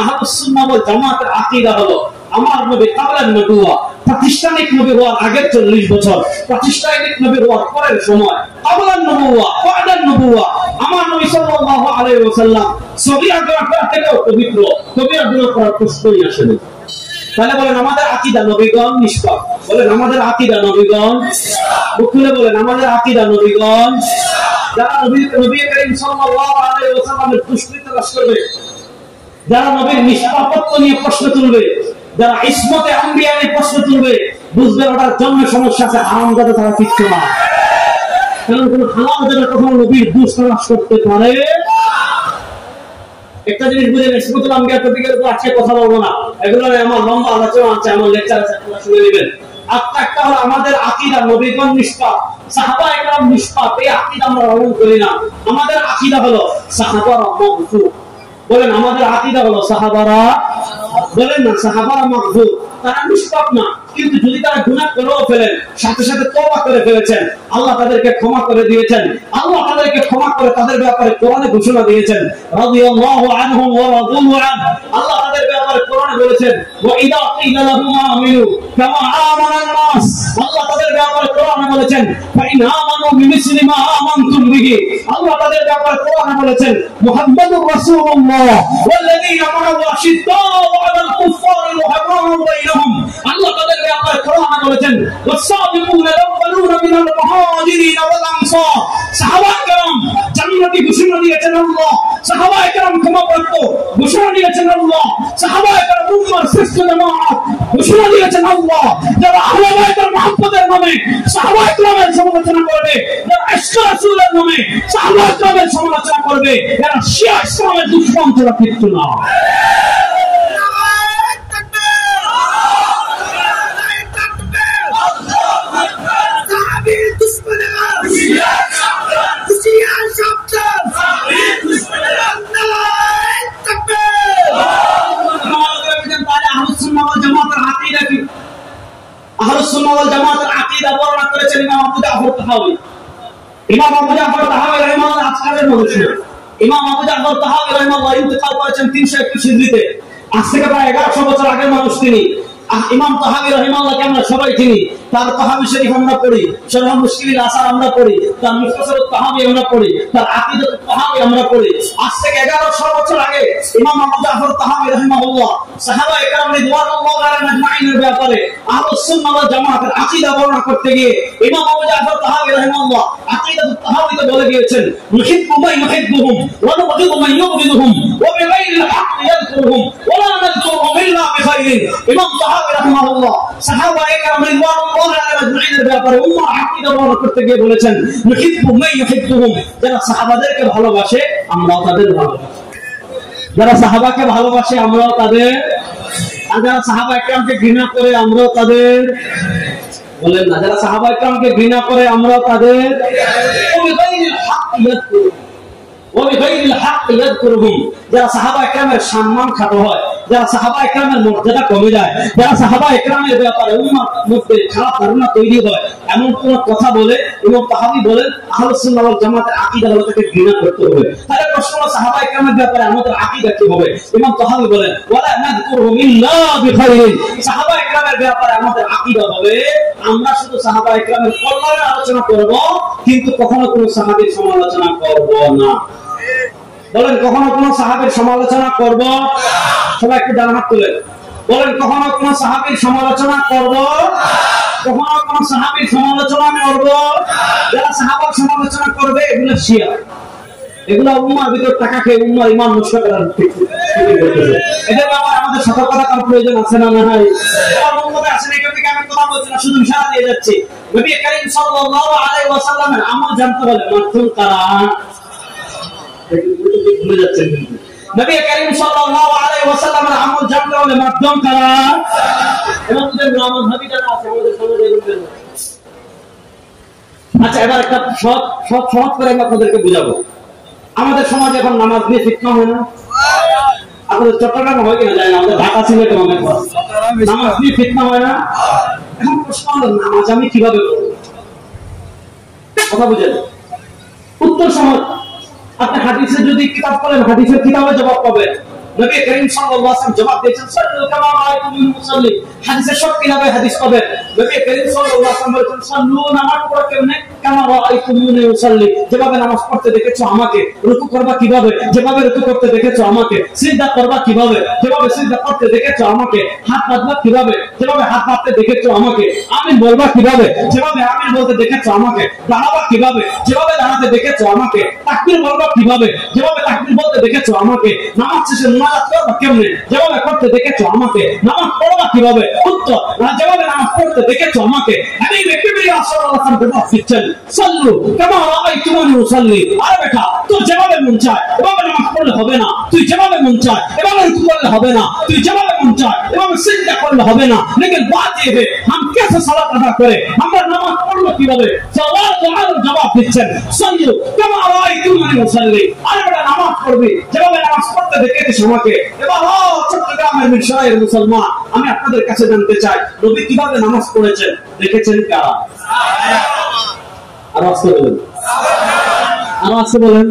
আহলুস সুন্নাহ ওয়াল জামাতের আকীদা হলো আমার নবী কাবলান নবুওয়া, প্রাতিষ্ঠানিক নবী হওয়ার আগের 40 বছর, প্রাতিষ্ঠানিক নবী হওয়ার পরের সময়, কাবলান নবুওয়া, বা'দান নবুওয়া, আমার নবী সাল্লাল্লাহু আলাইহি ওয়াসাল্লাম সগীরা গুনাহ থেকেও পবিত্র, কবিরা গুনাহ করার প্রশ্নই আসে না। তাহলে বলেন আমাদের আকীদা নবীগণ নিষ্পাপ। বলেন আমাদের আকীদা নবীগণ নিষ্পাপ। মুখ খুলে বলেন আমাদের আকীদা নবীগণ নিষ্পাপ। যারা নবী করিম সাল্লাল্লাহু আলাইহি ওয়াসাল্লামের দুষ্কৃত কাজ করবে, যারা নবীর নিষ্পাপত্ব নিয়ে প্রশ্ন তুলবে, যারা ইসমতে আম্বিয়া নিয়ে প্রশ্ন তুলবে, বুঝবে ওটার জন্য সমস্যা আছে, হারামজাদা তারা কিচ্ছু না। কারণ কোন হারামজাদা কখনো নবীর দোষ প্রকাশ করতে পারে। একটা জিনিস বুঝেন, ইসমতে আম্বিয়া টপিকের উপর আজকে কথা বলবো না, এগুলো আমার লম্বা আলোচনা আছে, আমার লেকচার আছে, আপনারা শুনে নেবেন। একটা হলো আমাদের আকীদা নবীগণ নিষ্পাপ, সাহাবায়ে কেরাম নিষ্পাপ, এই আকীদা আমরা গ্রহণ করি না। আমাদের আকীদা হলো সাহাবারা মাগফুর। বলেন আমাদের আকীদা হলো সাহাবারা, বলেন না সাহাবারা মাগফুর, তারা নিষ্পাপ না, কিন্তু যদি তারা গুনাহ করেও ফেলেন, সাথে সাথে তওবা করে ফেলেছেন, আল্লাহ তাদেরকে ক্ষমা করে দিয়েছেন। আল্লাহ তাদেরকে ক্ষমা করে তাদের ব্যাপারে কোরআনে ঘোষণা দিয়েছেন, রাদিয়াল্লাহু আনহুম ওয়া রাদু আন। আল্লাহ তাদের ব্যাপারে কোরআনে বলেছেন, ওয়া ইযা কিলা লাহুম আমিনু কামা আমানান নাস। আল্লাহ তাদের ব্যাপারে কোরআনে বলেছেন, ফা ইন আমানু বিমিসলি মা আমানতুম বিহি। আল্লাহ তাদের ব্যাপারে কোরআনে বলেছেন, মুহাম্মাদুর রাসূলুল্লাহ ওয়াল্লাযীনা মা'আহু আশিদ্দাউ আলাল কুফফারি রুহামাউ বাইনাহুম। আল্লাহ তাদের ব্যাপারে কোরআনে বলেছেন, ওয়াস-সাবিকুনা আল-আউওয়ালুনা মিনাল মুহাজিরিন ওয়াল আনসার। সাহাবায়ে কেরাম জান্নাতি ঘোষণা দিয়েছেন আল্লাহ, সাহাবায়ে কেরাম ক্ষমাপ্রাপ্ত ঘোষণা দিয়েছেন আল্লাহ, সাহাবায়ে কেরাম উম্মাহর শ্রেষ্ঠ জামাত ঘোষণা দিয়েছেন আল্লাহ। যারা আহলে বাইতের মুহাব্বতের নামে সাহাবায়ে কেরামের সমালোচনা করবে, যারা ইশক রাসূলের নামে সাহাবায়ে কেরামের সমালোচনা করবে, এরা শিয়া ইসলামের দুশমন ছাড়া কিচ্ছু না। আহলুস সুন্নাহ ওয়াল জামাতের আকীদা বর্ণনা করেছেন ইমাম আবু জাফর তাহাওয়ী। ইমাম আবু জাফর তাহাওয়ী রাহিমাহুল্লাহ আজকালের মানুষ না। ইমাম আবু জাফর তাহাওয়ী রাহিমাহুল্লাহ ইন্তেকাল করেছেন 321 হিজরিতে। আজ থেকে প্রায় 1100 বছর আগের মানুষ তিনি। ইমাম তাহাওয়ী রাহিমাহুল্লাহকে আমরা সবাই চিনি। তার তাহাওয়ী শরীফ আমরা পড়ি, শরহ মুশকিল আসার আমরা পড়ি, তার মুখতাসারুত তাহাওয়ী আমরা পড়ি, তার আকীদাতুত তাহাওয়ী আমরা পড়ি। আজ থেকে 1100 বছর আগে ইমাম আবু জাফর তাহাওয়ী রাহিমাহুল্লাহ সাহাবায়ে কেরাম রিদওয়ানুল্লাহি আলাইহিম আজমাইনের ব্যাপারে আহলুস সুন্নাহ ওয়াল জামাতের আকীদা বর্ণনা করতে গিয়ে ইমাম আবু জাফর তাহাওয়ী রাহিমাহুল্লাহ আকীদাতুত তাহাওয়ীতে বলে গিয়েছেন, মুহিব্বু মান ইউহিব্বুহুম ওয়া নুবগিদু মান ইউবগিদুহুম ওয়া বিগাইরিল হাক্কি ইয়াযকুরুহুম ওয়া লা নাযকুরুহুম ইল্লা বিখাইরিন। ইমাম তাহাওয়ী রাহিমাহুল্লাহ সাহাবায়ে কেরাম রিদওয়ানুল্লাহি আলাইহিম আজমাইনের ব্যাপারে উম্মাহ আকীদা বর্ণনা করতে গিয়ে বলেছেন, মুহিব্বু মান ইউহিব্বুহুম, যারা সাহাবাদেরকে ভালোবাসে আমরাও তাদের ভালোবাসি, যারা সাহাবাকে ভালোবাসে আমরাও তাদের, আর যারা সাহাবায়ে কেরামকে ঘৃণা করে আমরাও তাদের, বলেন না যারা সাহাবায়ে কেরামকে ঘৃণা করে আমরাও তাদের, ইয়াযকুরু ওয়া বিগাইরিল হক ইয়াযকুরুহুম। যারা সাহাবা ইকরামের সম্মান খাটো হয়, যারা সাহাবা ইকরামের মর্যাদা কমে যায়, যারা সাহাবা ইকরামের ব্যাপারে উম্মার মধ্যে খারাপ ধারণা তৈরি হয়, এমন কোন কথা বলে ইমাম তাহাবী বলেন আহলুস সুন্নাহ ওয়াল জামাতের আকীদা হলো তাকে ঘৃণা করতে হবে। তাহলে প্রশ্ন হলো সাহাবা ইকরামের ব্যাপারে আমাদের আকীদা কি হবে? ইমাম তাহাবী বলেন ওয়ালা নাযকুরুহুম ইল্লা বিখাইরিন। সাহাবা ইকরামের ব্যাপারে আমাদের আকীদা হবে আমরা শুধু সাহাবা ইকরামের কল্যাণের আলোচনা করব, কিন্তু কখনো কোনো সাহাবীর সমালোচনা করব না। বলেন কখনো কোন সাহাবীর সমালোচনা করব? সবাই একটু ডান হাত তুলেন। বলেন কখনো কোন সাহাবীর সমালোচনা করব? কখনো কোন সাহাবীর সমালোচনা করব? যারা সাহাবার সমালোচনা করবে এগুলো শিয়া, এগুলো উম্মার ভিতর টাকা খেয়ে উম্মার ঈমান নষ্ট করার করতেছে। এদের ব্যাপারে আমাদের সতর্কতা করার প্রয়োজন আছে না নাই? আমার মনে আছে না, এখান থেকে আমি কথা বলছি না, শুধু ইশারা দিয়ে যাচ্ছি। নবী করিম সাল্লাল্লাহু আলাইহি ওয়াসাল্লামের আমল জানতে হলে মাধ্যম কারা? ভুলে যাচ্ছেন কিন্তু নবী করিম সাল্লাল্লাহু আলাইহি ওয়াসাল্লামের আমল জানতে হলে মাধ্যম কারা? এবং আমাদের নামাজ ভাবি যারা আছে আমাদের সমাজে বলবেন। আচ্ছা, এবার একটা সহজ করে আমি আপনাদেরকে বুঝাবো। আমাদের সমাজে এখন নামাজ নিয়ে ফিতনা হয় না? আপনাদের চট্টগ্রামে হয় কিনা যায় না, আমাদের ঢাকা সিলেটে অনেক নামাজ নিয়ে ফিতনা হয় না? এখন প্রশ্ন হলো নামাজ আমি কিভাবে করবো? কথা বুঝেন? উত্তর সহজ। আপনি হাদিসে যদি কিতাব পড়েন, হাদিসের কিতাবে জবাব পাবেন। নবী করিম সাল্লাল্লাহু আলাইহি ওয়াসাল্লাম জবাব দিয়েছেন সাল্লু কামা রাআইতুমুনি মুসাল্লি। হাদিসের সব কিতাবে হাদিস পাবেন। নবী করিম সাল্লাল্লাহু আলাইহি ওয়াসাল্লাম বলেছেন সাল্লু, নামাজ পড়ো কেমনে? কামা রাআইতুমুনি মুসাল্লি। যেভাবে নামাজ পড়তে দেখেছো আমাকে। রুকু করবা কিভাবে? যেভাবে রুকু করতে দেখেছো আমাকে। সিজদা করবা কিভাবে? যেভাবে সিজদা করতে দেখেছো আমাকে। হাত বাঁধবা কিভাবে? যেভাবে হাত বাঁধতে দেখেছো আমাকে। আমিন বলবা কিভাবে? যেভাবে আমিন বলতে দেখেছো আমাকে। দাঁড়াবা কিভাবে? যেভাবে দাঁড়াতে দেখেছো আমাকে। তাকবীর বলবা কিভাবে? যেভাবে তাকবীর বলতে দেখেছো আমাকে। নামাজ শেষে মুনাজাত করবা কেমনে? যেভাবে করতে দেখেছো আমাকে। নামাজ পড়বা কিভাবে? উত্তর, যেভাবে নামাজ পড়তে দেখেছো আমাকে। আমি কিবরিয়া সাল্লাল্লাহু আলাইহি ওয়াসাল্লাম জবাব দিচ্ছেন সাল্লু কামা রাআইতুমুনি মুসাল্লি। আরে বেটা, তুই যেভাবে মন চায় এভাবে নামাজ পড়লে হবে না। তুই যেভাবে মন চায় এভাবে রুকু করলে হবে না। তুই যেভাবে মন চায় এভাবে সিজদা করলে হবে না। লেকিন বাত ये है हम कैसे সালাত আদা করে, আমরা নামাজ পড়ব কিভাবে? জবাব দিচ্ছেন সাল্লু কামা রাআইতুমুনি মুসাল্লি। আরে বেটা, নামাজ পড়বি যেভাবে নামাজ পড়তে দেখেছিস আমাকে। এবার চট্টগ্রামের মিরসরাইয়ের মুসলমান, আমি আপনাদের কাছে জানতে চাই নবী কিভাবে নামাজ পড়েছেন দেখেছেন কারা? আর আসতে বলেন, আর আসতে বলেন।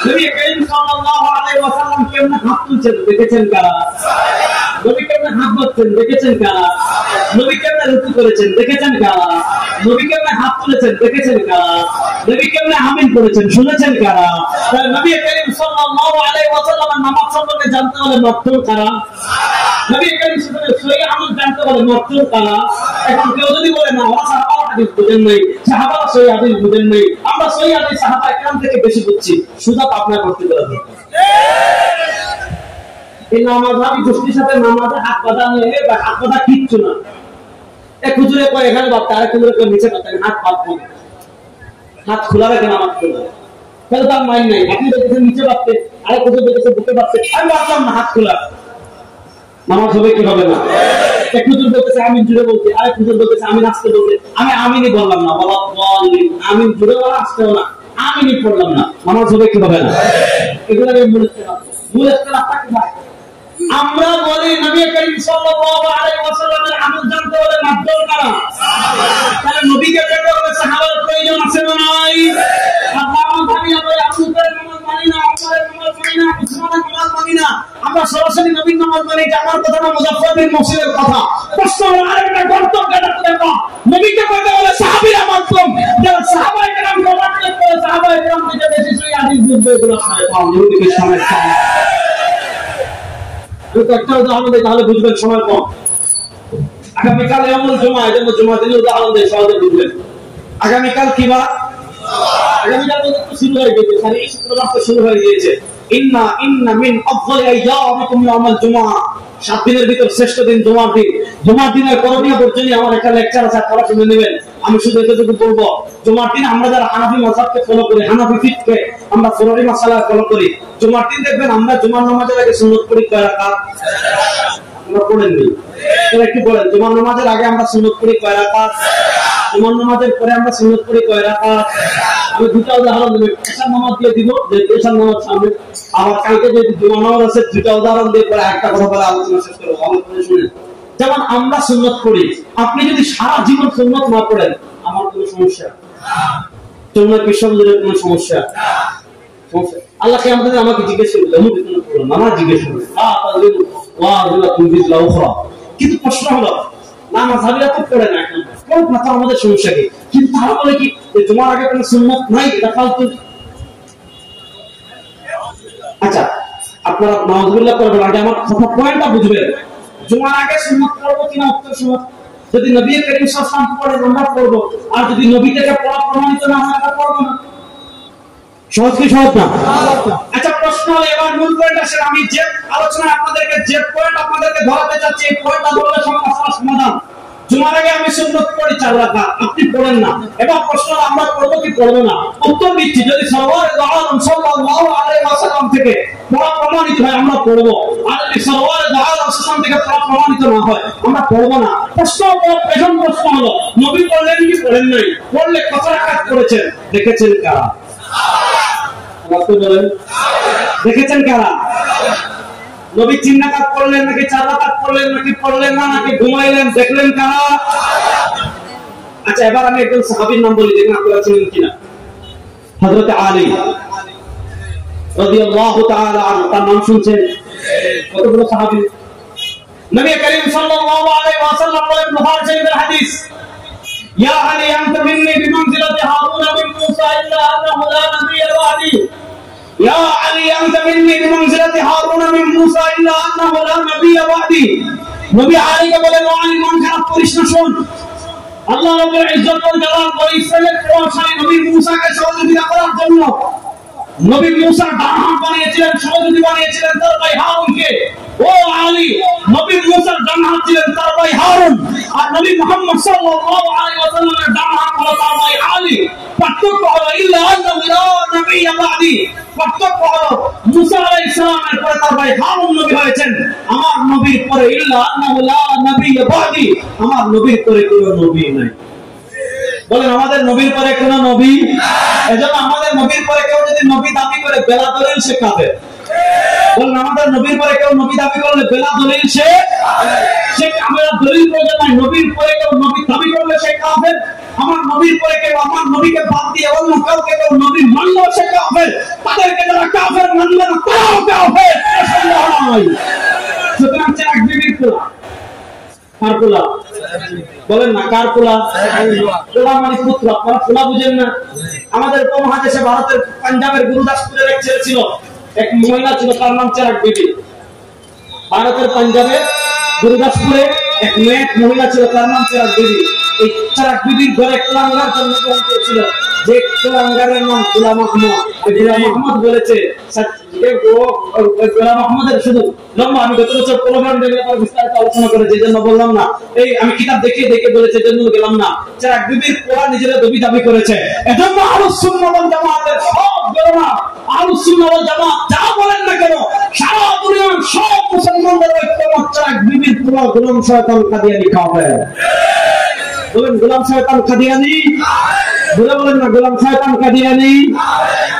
নবী করিম সাল্লাল্লাহু আলাইহি ওয়াসাল্লাম কেমনে হাত তুলছেন দেখেছেন কারা? নবী কেমনে হাত বাঁধছেন দেখেছেন কারা? নবী কেমনে রুকু করেছেন দেখেছেন কারা? নবী কেমনে হাত তুলেছেন দেখেছেন কারা? নবী কেমনে আমিন করেছেন শুনেছেন কারা? নবী করিম সাল্লাল্লাহু আলাইহি ওয়াসাল্লামের নামাজ সম্পর্কে জানতে হলে মাধ্যম কারা? নবী করিম সাল্লাল্লাহু আলাইহি ওয়াসাল্লামের সহিহ আমল জানতে হলে মাধ্যম কারা? এখন কেউ যদি বলে না ওরা সাহাবা হাদিস বুঝেন নাই, সাহাবারা সহিহ হাদিস বুঝেন নাই, আমরা সহিহ হাদিস সাহাবা একরাম থেকে বেশি বুঝছি, সুজা আপনার করতে পারবে। এই নামাজ আমি গোষ্ঠীর সাথে নামাজে হাত বাঁধা নিয়ে বা হাত বাঁধা কিচ্ছু না। এক হুজুরে কয় এখানে বাঁধতে, আরেক হুজুরে কয় নিচে বাঁধতে, হাত বাঁধবো না, হাত খোলা রেখে নামাজ পড়বে। তাহলে তার মাইন নাই। আপনি দেখেছেন নিচে বাঁধতে, আরেক হুজুর দেখেছে বুকে বাঁধতে, আমি বাঁধলাম না হাত খোলা, নামাজ হবে কি হবে না? এক হুজুর বলতেছে আমিন জুড়ে বলতে, আরেক হুজুর বলতেছে আমিন আসতে বলতে, আমি আমিনই বললাম না, বলা বলি আমিন জুড়ে বলা আসতেও না, আমিনই পড়লাম না, নামাজ হবে কি হবে না? এগুলো আমি মূল ইখতিলাফ কি ভাই? আমরা বলি নবী করিম সাল্লাল্লাহু আলাইহি ওয়াসাল্লামের আমল জানতে হলে মাধ্যম কারা? তাহলে নবীকে পেতে হলে সাহাবার প্রয়োজন আছে না নাই? আমরা মানি না, আবু বকরের নামাজ মানি না, ওমরের নামাজ মানি না, উসমানের নামাজ মানি না, আমরা সরাসরি নবীর নামাজ মানি। আমার কথা না মুজাফফর বিন মুহসিনের কথা। প্রশ্ন হলো আরেকটা গন্তব্য দেখো, নবীকে পেতে হলে সাহাবীরা মাধ্যম, যারা সাহাবায়ে কেরাম কমান্ড করে সাহাবায়ে কেরাম থেকে বেশি সহি হাদিস বুঝবে, এগুলো আপনারা পান ইহুদিকে সময় পান। একটা উদাহরণ দেয় তাহলে বুঝবেন, সময় কম। আগামীকাল ইয়ামুল জুমা, এজন্য জুমা দিনে উদাহরণ দেয় সহজে বুঝবেন। আগামীকাল কি বার? আগামীকাল তো শুরু হয়ে গেছে, খালি শুক্রবার তো শুরু হয়ে গিয়েছে। ইন্না মিন আফযালি আইয়ামিকুম ইয়াউমুল জুমআ, 7 দিনের ভিতর শ্রেষ্ঠ দিন জুমার দিন। জুমার দিনের করণীয় পর্যন্ত আমার একটা লেকচার আছে, আপনারা শুনে নেবেন। আমি শুধু এতটুকু বলবো, জুমার দিন আমরা যারা হানাফি মাযহাবকে ফলো করি, হানাফি ফিকহকে আমরা ফরজি মাসালা ফলো করি, জুমার দিন দেখবেন আমরা জুমার নামাজের আগে সুন্নাত পড়ি কয় রাকাত? আমরা পড়েননি, তাহলে কি বলেন জুমার নামাজের আগে আমরা সুন্নাত পড়ি কয় রাকাত? জুমার নামাজের পরে আমরা সুন্নত পড়ি কয় রাকাত? আমি দুটো উদাহরণ দেব, এশার নামাজ দিয়ে দিব যে এশার নামাজ সামনে, আবার কালকে যে জুমার নামাজ আছে দুটো উদাহরণ দিয়ে পরে একটা কথা বলে আলোচনা শেষ করব। আমার কথা শুনেন, যেমন আমরা সুন্নত পড়ি, আপনি যদি সারা জীবন সুন্নত না পড়েন আমার কোনো সমস্যা, সুন্নাত বিশ্ববিদ্যালয়ের কোনো সমস্যা? আল্লাহ কিয়ামতে আমাকে জিজ্ঞেস করবে, আমার জিজ্ঞেস করবে, কিন্তু প্রশ্ন হলো না মাযহাবিরা তো পড়ে না, এখন কোন কথা আমাদের সমস্যা কি? কিন্তু তারা বলে কি যে তোমার আগে কোনো সুন্নাত নাই, এটা ফালতু। আচ্ছা আপনারা নাউযুবিল্লাহ করবেন, আগে আমার কথা পয়েন্টটা বুঝবেন। জুমার আগে সুন্নাত পড়বো কিনা? উত্তর সুন্নাত। যদি নবী করিম সাল্লাল্লাহু আলাইহি ওয়াসাল্লাম পড়ে আমরা পড়বো, আর যদি নবী থেকে পড়া প্রমাণিত না হয় আমরা পড়বো না। সহজ কি সহজ না? আচ্ছা প্রশ্ন হলো, এবার মূল পয়েন্ট আসে। আমি যে আলোচনা আপনাদেরকে যে পয়েন্ট আপনাদেরকে ধরাতে চাচ্ছি এই পয়েন্টটা ধরলে সমস্যার সমাধান। জুমার আগে আমি সুন্নাত পড়ি 4 রাকাত, আপনি পড়েন না, এবার প্রশ্ন হলো আমরা পড়বো কি পড়বো না? উত্তর দিচ্ছি, যদি সরওয়ারে দু আলম সাল্লাল্লাহু আলাইহি ওয়াসাল্লাম থেকে পড়া প্রমাণিত হয় আমরা পড়বো, আর যদি সরওয়ারে দু আলম সাল্লাল্লাহু থেকে পড়া প্রমাণিত না হয় আমরা পড়বো না। প্রশ্ন হলো নবী পড়লেন কি পড়েন নাই? পড়লে কত রাকাত পড়েছেন? দেখেছেন কারা? দেখেছেন কারা? নবী 3 রাকাত পড়লেন নাকি 4 রাকাত পড়লেন নাকি পড়লেন না নাকি ঘুমাইলেন? দেখলেন কারা? আচ্ছা এবার আমি একজন সাহাবীর নাম বলি, দেখেন আপনারা চিনেন কিনা। হযরত আলী রাদিয়াল্লাহু তাআলা আনহু, তার নাম শুনছেন? কত বড় সাহাবী! নবী করিম সাল্লাল্লাহু আলাইহি ওয়াসাল্লাম বলেন বুখারী শরীফের হাদিস, ইয়া আলী আনতা মিন্নী বিমানজিলাতি হারুন মিন মূসা ইল্লা আন্নাহু লা নাবিয়্য বা'দি। ইয়া আলী আনতা মিন্নী বিমানজিলাতি হারুন মিন মূসা ইল্লা আন্নাহু লা নাবিয়্য বা'দি। নবী আলীকে বলেন, ও আলী মন খারাপ করিস না, শোন আল্লাহ রাব্বুল ইজ্জত ওয়াল জালাল বলে ইসরাইলের প্রশাসনে নবী মূসাকে সহযোগিতা করার জন্য নবী মূসা ডান হাত বানিয়েছিলেন, সহযোগী বানিয়েছিলেন তার ভাই হারুনকে। ও আলী, নবী মূসার ডান হাত ছিলেন তার ভাই হারুন, আর নবী মুহাম্মদ সাল্লাল্লাহু আলাইহি ওয়াসাল্লামের ডান হাত হলো তার ভাই আলী। পার্থক্য হলো ইল্লা আন্নাহু লা নাবিয়্য বা'দি, পার্থক্য হলো মূসা আলাইহিস সালামের পরে তার ভাই হারুন নবী হয়েছেন, আমার নবীর পরে ইল্লা আন্নাহু লা নাবিয়্য বা'দি, আমার নবীর পরে কোনো নবী নাই। বলেন আমাদের নবীর পরে কোনো নবী? এজন্য আমাদের নবীর পরে কেউ যদি নবী দাবি করে বেলা দলিল সে কাফের। বলেন আমাদের নবীর পরে কেউ নবী দাবি করলে বেলা দলিল সে কাফের। দলিল প্রয়োজন নাই, নবীর পরে কেউ নবী দাবি করলে সে কাফের। আমার নবীর পরে কেউ আমার নবীকে বাদ দিয়ে অন্য কাউকে কেউ নবী মানলেও সে কাফের। তাদেরকে যারা কাফের মানবে না তারাও কাফের, সন্দেহ নাই। সুতরাং চাক বিবির পোলা, কার পোলা? বলেন না কার পোলা? পোলা মানে পুত্র, আপনারা পোলা বুঝেন না? আমাদের উপমহাদেশে ভারতের পাঞ্জাবের গুরুদাসপুরের এক ছেলে ছিল, এক মহিলা ছিল, তার নাম চাক বিবি। ভারতের পাঞ্জাবের গুরুদাসপুরে এক মেয়ে মহিলা ছিল, তার নাম চাক বিবি। এই চাক বিবির ঘরে কুলাঙ্গার জন্মগ্রহণ করেছিল, যে কুলাঙ্গারের নাম গোলাম আহমদ। গোলাম আহমদ বলেছে, গোলাম আহমদের শুধু লম্বা, আমি গত বছর প্রোগ্রাম বিস্তারিত আলোচনা করেছি, এই জন্য বললাম না। এই আমি কিতাব দেখে বলেছে, এই জন্য গেলাম না। চাক বিবির পোলা নিজেরা দাবি করেছে। এজন্য আহলুস সুন্নাহ ওয়াল জামাতের সব গণনা, আহলুস সুন্নাহ ওয়াল জামাত যা বলেন না কেন, সারা দুনিয়ার সব মুসলমানদের ঐক্যমত চাক বিবির পোলা গোলাম শয়তান কাদিয়ানী খাবে। বলেন গোলাম শয়তান কাদিয়ানী, বলেন না গোলাম শয়তান কাদিয়ানী।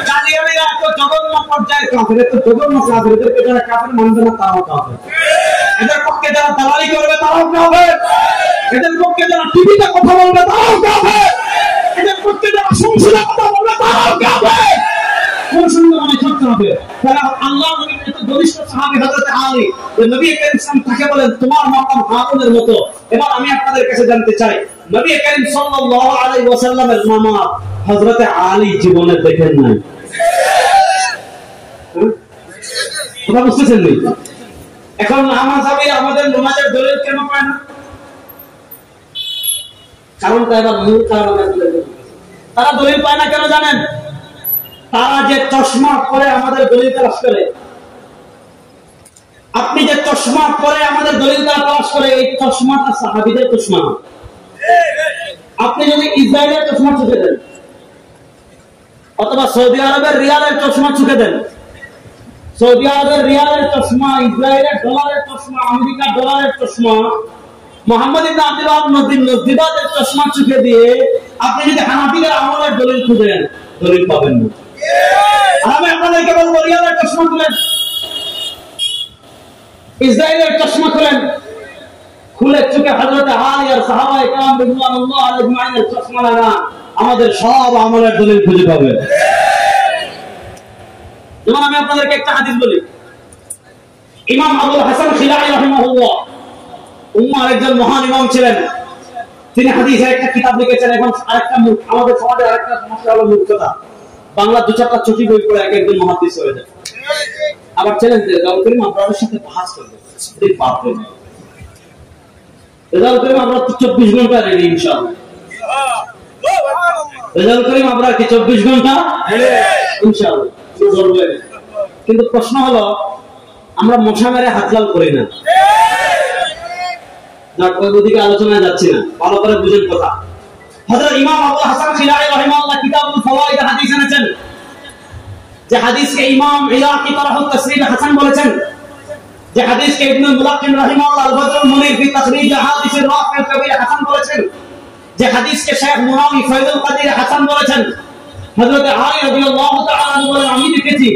কাদিয়ানীরা এত জঘন্য পর্যায়ের কাফের, এত জঘন্য কাফের, এদেরকে যারা কাফের মানবে না তারাও কাফের। এদের পক্ষে যারা দালালি করবে তারাও কাফের। এদের পক্ষে যারা টিভিতে কথা বলবে তারাও কাফের। এদের পক্ষে যারা সংসদে কথা বলবে তারাও কাফের। কোন সুন্দর মানে করতে হবে। তারা আল্লাহ নবীর এত ঘনিষ্ঠ সাহাবী হযরত আলী, যে নবী করিম সাল্লাল্লাহু তাকে বলেন তোমার মাকাম হারুনের মতো। এবার আমি আপনাদের কাছে জানতে চাই, নবী করিম সাল্লাল্লাহু আলাইহি ওয়াসাল্লামের মামা হযরত আলী জীবনে দেখেন নাই? কথা বুঝতেছেন নি? এখন আমাদের নামাজের দলিল কেন পায় না? কারণটা এবার মূল কারণ তারা দলিল পায় না কেন জানেন? তারা যে চশমা পরে আমাদের দলিল তালাশ করে, আপনি যে চশমা পরে আমাদের দলিল তালাশ করে, এই চশমাটা সাহাবীদের চশমা না। আপনি যদি ইসরায়েলের চশমা চুকে দেন অথবা সৌদি আরবের রিয়ালের চশমা চুকে দেন, সৌদি আরবের রিয়ালের চশমা, ইসরায়েলের ডলারের চশমা, আমেরিকার ডলারের চশমা, মুহাম্মদ ইবনে আব্দুল ওয়াহাব নজদিবাদের চশমা চোখে দিয়ে আপনি যদি হানাফিদের আমলের দলিল খুঁজেন, দলিল পাবেন না। আমি আপনাদেরকে বলবো, রিয়াদের চশমা খুলেন, ইসরায়েলের চশমা খুলেন, খুলে চোখে হযরত আলী আর সাহাবায়ে কেরাম রাদিয়াল্লাহু আনহুমের চশমা লাগান, আমাদের সব আমলের দলিল খুঁজে পাবেন। যেমন আমি আপনাদেরকে একটা হাদিস বলি, ইমাম আবুল হাসান খিলাই রাহিমাহুল্লাহ উম্মার একজন মহান ইমাম ছিলেন। তিনি হাদিসের একটা কিতাব লিখেছেন। এখন আরেকটা আমাদের সমাজে আরেকটা সমস্যা হলো মূর্খতা। বাংলা দু চারটা ছুটি বই পড়ে একজন মুহাদ্দিস হয়ে যায়, আবার চ্যালেঞ্জ দেয় জাল করিম আপনাদের সাথে বাহাস করবে। এই পাপ হবে। জাল করিম আমরা 24 ঘন্টা রেডি ইনশাআল্লাহ। জাল করিম আমরা কি 24 ঘন্টা ইনশাআল্লাহ করবে। কিন্তু প্রশ্ন হলো আমরা মশা মেরে হাত লাল করি না। ওদিকে আলোচনায় যাচ্ছি না, ভালো করে বুঝেন কথা। হযরত ইমাম আবু হাসান খিলাই রাহিমাহুল্লাহ কিতাবুল ফাওয়াইদ হাদিস এনেছেন, যে হাদিসকে ইমাম ইলাকি তারাহুত তাসরিহ হাসান বলেছেন, যে হাদিসকে ইবনে মুলাক্কিন রাহিমাহুল্লাহ আল-বদরুল মুনির ফি তাখরিজ হাদিসের রাফিউল কবির হাসান বলেছেন, যে হাদিসকে শেখ মুনাওয়ি ফায়দুল কাদির হাসান বলেছেন। হযরত আলী রাদিয়াল্লাহু তাআলা আনহু বলেন, আমি দেখেছি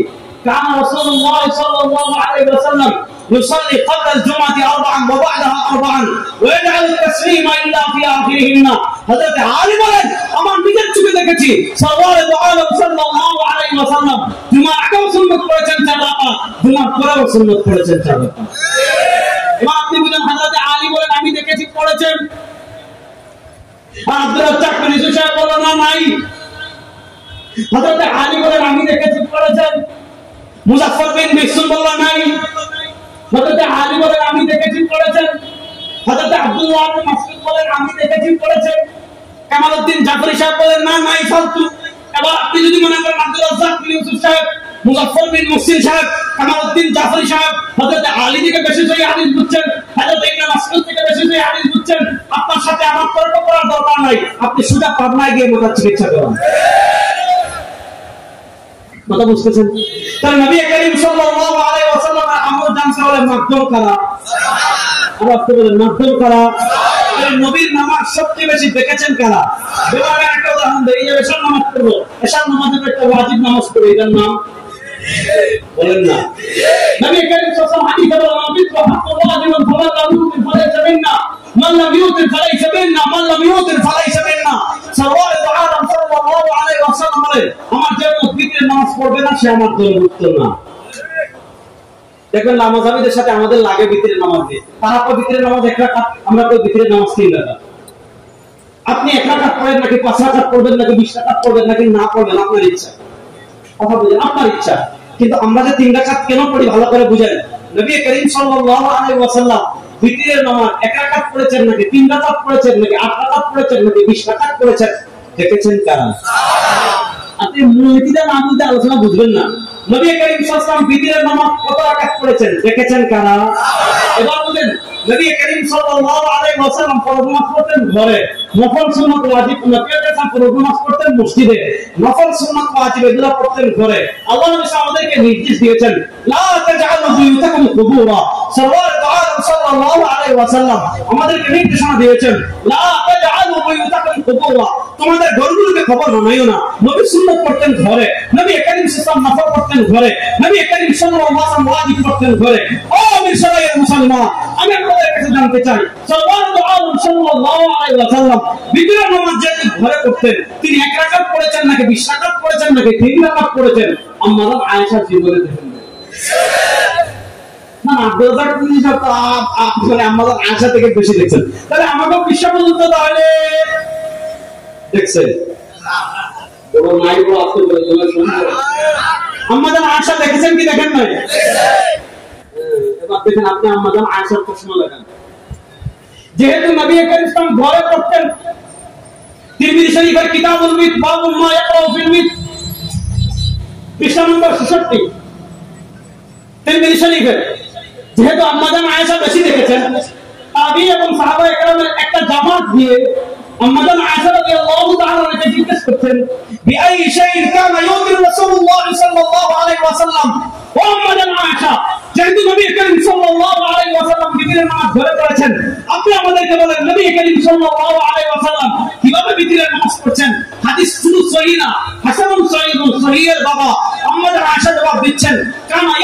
কানা রাসূলুল্লাহ সাল্লাল্লাহু আলাইহি ওয়াসাল্লাম يصلي قبل الجمعة 4 وبعدها 4 ويجعل التسليم إلا في آخرهن। হযরত আলী বলেন, আমার নিজের চোখে দেখেছি সাল্লাল্লাহু আলাইহি ওয়াসাল্লাম জুমার আগেও সুন্নাত পড়েছেন 4 রাকাত, জুমার পরেও সুন্নাত পড়েছেন 4 রাকাত। এবার আপনি বলেন হযরত আলী বলেন আমি দেখেছি পড়েছেন, আর আব্দুর রাজ্জাক বিন ইউসুফ সাহেব বলেন না নাই। হযরত আলী বলেন আমি দেখেছি পড়েছেন, মুজাফফর বিন মিহসুন বলেন নাই। হযরত আলী বলেন আমি দেখেছি পড়েছেন, হযরত আব্দুল্লাহ ইবনে মাসউদ বলেন আমি দেখেছি পড়েছেন, কামালউদ্দিন জাফরি সাহেব বলেন না নাই ফালতু। এবার আপনি যদি মনে করেন আব্দুর রাজ্জাক বিন ইউসুফ সাহেব, মুজাফফর বিন মুহসিন সাহেব, কামালউদ্দিন জাফরি সাহেব হযরত আলী থেকে বেশি সহিহ হাদিস বুঝছেন, হযরত ইবনে মাসউদ থেকে বেশি সহিহ হাদিস বুঝছেন, আপনার সাথে আমার তর্ক করার দরকার নাই। আপনি সোজা পাবনায় গিয়ে মাথার চিকিৎসা করান। কথা বুঝতেছেন? তাই নবী করিম সাল্লাল্লাহু আলাইহি ওয়াসাল্লামের আমল জানতে হলে মাধ্যম কারা? আবার আপনি বলেন মাধ্যম কারা? এই নবীর নামাজ সবচেয়ে বেশি দেখেছেন কারা? যেভাবে একটা উদাহরণ দেই, এই এশার নামাজ পড়বো, এশার নামাজের একটা ওয়াজিব নামাজ পড়ে, এটার নাম বলেন না। নবী করিম সাল্লাল্লাহু আলাইহি ওয়াসাল্লাম হাদিসে বলেন বিত্র হাক্কুল্লাহ লিমান ফালাহু ফালাইসা মিন্না মান লাম ইউতির ফালাইসা মিন্না মান লাম ইউতির ফালাইসা মিন্না। সাল্লাল্লাহু আলাইহি ওয়াসাল্লাম বলেন, আমার যে বিত্রের নামাজ পড়বে না সে আমার দলভুক্ত না। দেখবেন নামাজীদের সাথে আমাদের লাগে বিত্রের নামাজ দিয়ে, তারা কয় বিত্রের নামাজ 1 রাকাত, আমরা কই বিত্রের নামাজ 3 রাকাত। আপনি 1 রাকাত পড়েন নাকি 5 রাকাত পড়বেন নাকি 20 রাকাত পড়বেন নাকি না পড়বেন আপনার ইচ্ছা, কথা বুঝেন, আপনার ইচ্ছা। কিন্তু আমরা যে 3 রাকাত কেন পড়ি ভালো করে বুঝেন। নবী করিম সাল্লাল্লাহু আলাইহি ওয়াসাল্লাম বিত্রের নামাজ 1 রাকাত পড়েছেন নাকি 3 রাকাত পড়েছেন নাকি 8 রাকাত পড়েছেন নাকি 20 রাকাত পড়েছেন, দেখেছেন কারা? আপনি মুলকিদা না বুঝতে আলোচনা বুঝবেন না। নবী করিম সাল্লাল্লাহু আলাইহি ওয়াসাল্লাম বিত্রের নামাজ কত রাকাত পড়েছেন, দেখেছেন কারা? এবার বলেন, নবী করিম সাল্লাল্লাহু আলাইহি ওয়াসাল্লাম ফরজ নামাজ পড়তেন ঘরে, নফল সুন্নাত ওয়াজিব নবী করিম ফরজ নামাজ পড়তেন মসজিদে, নফল সুন্নাত ওয়াজিব এগুলো পড়তেন ঘরে। আল্লাহ নবী আমাদেরকে নির্দেশ দিয়েছেন লা তাজআলু বুয়ুতাকুম কুবুরা। সাল্লাল্লাহু আলাইহি ওয়াসাল্লাম আমাদেরকে নির্দেশনা দিয়েছেন লা তাজআলু বুয়ুতাকুম কুবুরা, তোমাদের ঘরগুলোকে কবর বানাইও না। নবী সুন্নাত পড়তেন ঘরে, নবী করিম সাল্লাল্লাহু আলাইহি ওয়াসাল্লাম নফল পড়তেন ঘরে, নবী করিম সাল্লাল্লাহু আলাইহি ওয়াসাল্লাম ওয়াজিব পড়তেন ঘরে। ও মিসরাইয়ের মুসলমান, আমি আপনাদের কাছে জানতে চাই, সাল্লাল্লাহু আলাইহি ওয়াসাল্লাম বিতরের নামাজ যে ঘরে পড়তেন, তিনি 1 রাকাত পড়েছেন নাকি 20 রাকাত পড়েছেন নাকি 3 রাকাত পড়েছেন? আম্মা আয়েশা জীবনে দেখেন না, আব্দুল রাজ্জাক তিনি আপনি আম্মা আয়েশা থেকে বেশি দেখছেন, তাহলে আমাকে বিশ্বাস পর্যন্ত তাহলে দেখছেন বড় নাই বড় আপনি বলে তোমরা শুনছো আম্মা আয়েশা দেখেছেন কি দেখেন নাই? এবার দেখেন আপনি আম্মা আয়েশার প্রশ্ন লাগান। যেহেতু নবী করিম সাল্লাল্লাহু ঘরে পড়তেন, তিরমিজি শরীফের কিতাবুল মিত বাবুল মা ইয়াকরাউ ফিল মিত পৃষ্ঠা নম্বর 66 তিরমিজি শরীফের, যেহেতু আম্মা আয়েশা বেশি দেখেছেন, তাবি এবং সাহাবায়ে কেরামের একটা জামাত দিয়ে আম্মা আয়েশা রাদিয়াল্লাহু তাআলা আনহা জিজ্ঞেস করতেন বিআই শাইইন কানা ইউমিনু রাসূলুল্লাহ সাল্লাল্লাহু আলাইহি ওয়াসাল্লাম ওয়াসাল্লাম ও আম্মা আয়েশা যেহেতু নবী করিম সাল্লাল্লাহু আলাইহি ওয়াসাল্লাম বিতিরের নামাজ ধরে করেছেন আপনি আমাদেরকে বলেন নবী করিম সাল্লাল্লাহু আলাইহি ওয়াসাল্লাম কিভাবে বিতিরের নামাজ পড়ছেন হাদিস শুধু সহিহ না হাসানুন সহিহের বাবা আম্মা আয়েশা জবাব দিচ্ছেন কানা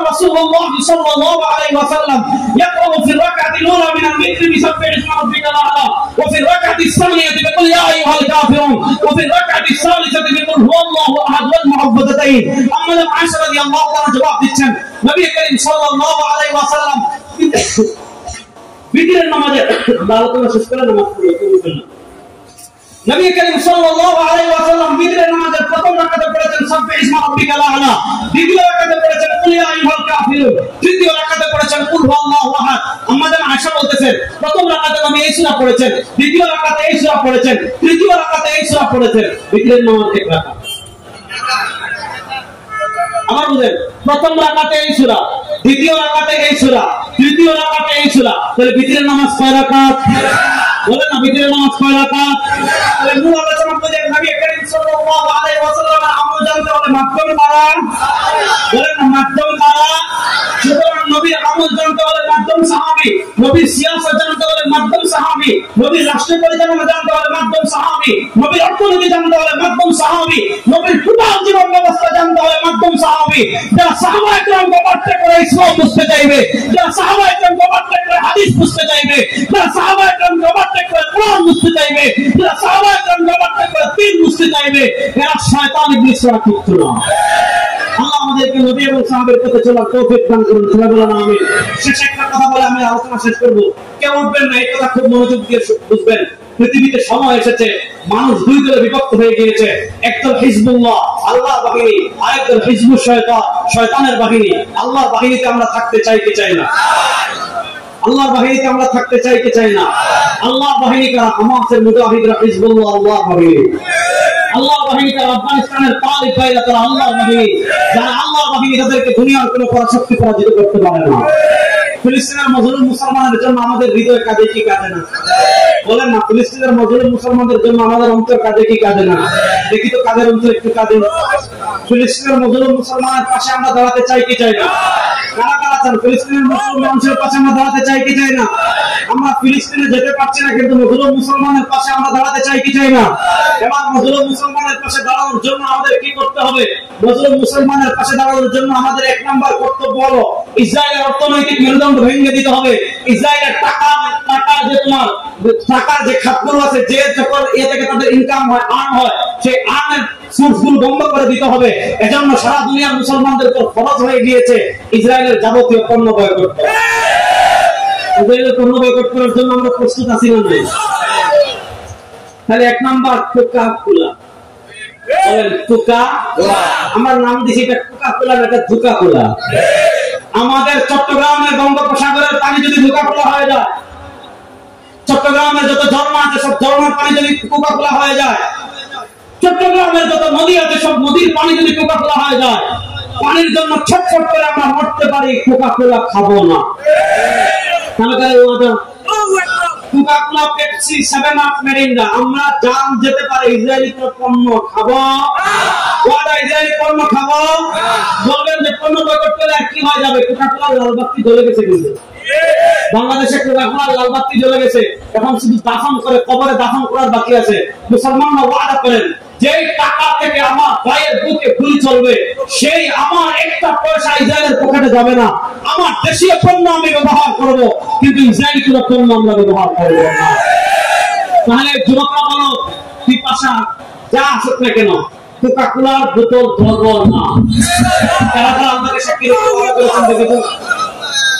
রাসূলুল্লাহ সাল্লাল্লাহু আলাইহি ওয়াসাল্লাম ইয়াকরাউ ফি রাকআতিল উলা মিনাল মিত্র বিসাব্বিহি ইসমা রাব্বিকাল আ'লা ওয়া ফি রাকআতিস সানিয়াতি বিকুল ইয়া আইয়ুহাল কাফিরুন ওয়া ফি রাকআতিস সালিসাতি বিকুল হুয়াল্লাহু আহাদ ওয়াল মুআব্বাদাতাইন আম্মা আয়েশা রাদিয়াল্লাহু তাআলা জবাব দিচ্ছেন নবী করিম সাল্লাল্লাহু আলাইহি ওয়াসাল্লাম বিতিরের নামাজে আলোচনা শেষ করে নামাজ পড়লেন নবী করিম সাল্লাল্লাহু আলাইহি ওয়াসাল্লাম বিতিরের নামাজের প্রথম রাকাতে পড়েছেন সাব্বিহি ইসমা রাব্বিকাল আ'লা দ্বিতীয় রাকাতে পড়েছেন কুল ইয়া আইয়ুহাল কাফিরুন তৃতীয় রাকাতে পড়েছেন কুল হুয়াল্লাহু আহাদ আম্মা আয়েশা বলতেছেন প্রথম রাকাতে নবী এই সূরা পড়েছেন দ্বিতীয় রাকাতে এই সূরা পড়েছেন তৃতীয় রাকাতে এই সূরা পড়েছেন বিতিরের নামাজ এক রাকাত আমার বুঝেন প্রথম রাকাতে এই সূরা দ্বিতীয় রাকাতে এই সূরা তৃতীয় রাকাতে এই সূরা তাহলে বিতিরের নামাজ কয় রাকাত বলেন না বিতিরের নামাজ কয় রাকাত তাহলে মূল আলোচনা করতে নবী করিম সাল্লাল্লাহু আলাইহি ওয়াসাল্লামের আমল জানতে হলে মাধ্যম কারা বলেন না মাধ্যম কারা সুতরাং নবীর আমল জানতে হলে মাধ্যম সাহাবী নবীর সিয়াসত জানতে হলে মাধ্যম সাহাবী নবীর রাষ্ট্র পরিচালনা জানতে হলে মাধ্যম সাহাবী নবীর অর্থনীতি জানতে হলে মাধ্যম সাহাবী নবীর টোটাল জীবন ব্যবস্থা জানতে হলে মাধ্যম সাহাবী যারা সাহাবায়ে কেরাম ব্যবহার করে ইসলাম বুঝতে চাইবে যারা সাহাবায়ে কেরাম ব্যবহার করে হাদিস বুঝতে চাইবে যারা সাহাবায়ে কেরাম ব্যবহার করে কোরআন বুঝতে চাইবে যারা সাহাবায়ে কেরাম ব্যবহার করে দ্বীন বুঝতে চাইবে এরা শয়তান ইবলিস ছাড়া কিচ্ছু না আল্লাহ আমাদেরকে নবী এবং সাহাবের পথে চলার তৌফিক দান করুন সবাই বলেন আমিন শেষ একটা কথা বলে আমি আলোচনা শেষ করব কেউ উঠবেন না এই কথা খুব মনোযোগ দিয়ে বুঝবেন পৃথিবীতে সময় এসেছে মানুষ দুই দলে বিভক্ত হয়ে গিয়েছে একদল হিজবুল্লাহ আল্লাহর বাহিনী আরেকদল হিজবুশ শয়তান শয়তানের বাহিনী আল্লাহর বাহিনীতে আমরা থাকতে চাই কি চাই না আল্লাহর বাহিনীতে আমরা থাকতে চাই কি চাই না আল্লাহর বাহিনী কারা হামাসের মুজাহিদরা হিজবুল্লাহ আল্লাহর বাহিনী আল্লাহর বাহিনী কারা আফগানিস্তানের তালিব ভাইরা তারা আল্লাহর বাহিনী যারা আল্লাহর বাহিনী তাদেরকে দুনিয়ার কোনো পরাশক্তি পরাজিত করতে পারে না ফিলিস্তিনের মজলুম মুসলমানদের জন্য আমাদের হৃদয় কাঁদে কি কাঁদে না বলেন না ফিলিস্তিনের মজলুম মুসলমানদের জন্য আমাদের অন্তর কাঁদে কি কাঁদে না দেখি তো কাদের অন্তর একটু কাঁদে ফিলিস্তিনের মজলুম মুসলমানের পাশে আমরা দাঁড়াতে চাই কি চাই না কারা কারা চান ফিলিস্তিনের মুসলিম মানুষের পাশে আমরা দাঁড়াতে চাই কি চাই না আমরা ফিলিস্তিনে যেতে পারছি না কিন্তু মজলুম মুসলমানের পাশে আমরা দাঁড়াতে চাই কি চাই না এবার মজলুম মুসলমানের পাশে দাঁড়ানোর জন্য আমাদের কি করতে হবে মজলুম মুসলমানের পাশে দাঁড়ানোর জন্য আমাদের এক নাম্বার কর্তব্য হলো ইসরায়েলের অর্থনৈতিক মেরুদণ্ড ভেঙে দিতে হবে ইসরায়েলের টাকা যে তোমার টাকার যে খাতগুলো আছে যে যখন এ থেকে তাদের ইনকাম হয় আর্ন হয় সেই আর্নের সোর্সগুলো বন্ধ করে দিতে হবে এজন্য সারা দুনিয়ার মুসলমানদের উপর ফরজ হয়ে গিয়েছে ইসরায়েলের যাবতীয় পণ্য বয়কট করা ইসরায়েলের পণ্য বয়কট করার জন্য আমরা প্রস্তুত আছি না তাহলে এক নাম্বার কোকা-কোলা বলেন কোকা-কোলা আমার নাম দিছি এটা কোকা-কোলা না এটা ধোকা-কোলা আমাদের চট্টগ্রামের বঙ্গোপসাগরের পানি যদি ধোকা-কোলা হয়ে যায় চট্টগ্রামের যত ঝর্ণা আছে সব ঝর্ণার পানি যদি কোকা-কোলা হয়ে যায় চট্টগ্রামের যত নদী আছে সব নদীর পানি যদি কোকা-কোলা হয়ে যায় পানির জন্য ছটফট করে আমরা মরতে পারি কোকা-কোলা খাবো না কোকা-কোলা পেপসি 7 আপ মেরিন্ডা আমরা জান যেতে পারে ইসরায়েলি পণ্য খাবো ওরা ইসরায়েলি পণ্য খাবো বলবেন যে পণ্য বয়কট করলে কি হয়ে যাবে কোকা-কোলা লাল বাতি জ্বলে গেছে কিন্তু বাংলাদেশে কোকা-কোলা লাল বাতি জ্বলে গেছে এখন শুধু দাফন করে কবরে দাফন করার বাকি আছে মুসলমানরা ওয়াদা করেন যেই টাকা থেকে আমার ভাইয়ের বুকে গুলি চলবে সেই আমার একটা পয়সা ইসরায়েলের পকেটে যাবে না আমার দেশীয় পণ্য আমি ব্যবহার করব কিন্তু ইসরায়েলি কোনো পণ্য আমরা ব্যবহার করব না তাহলে যুবকরা বলো পিপাসা যা আসুক না কেন কোকা-কোলার বোতল ধরবো না তারা আমাদের সাথে করেছেন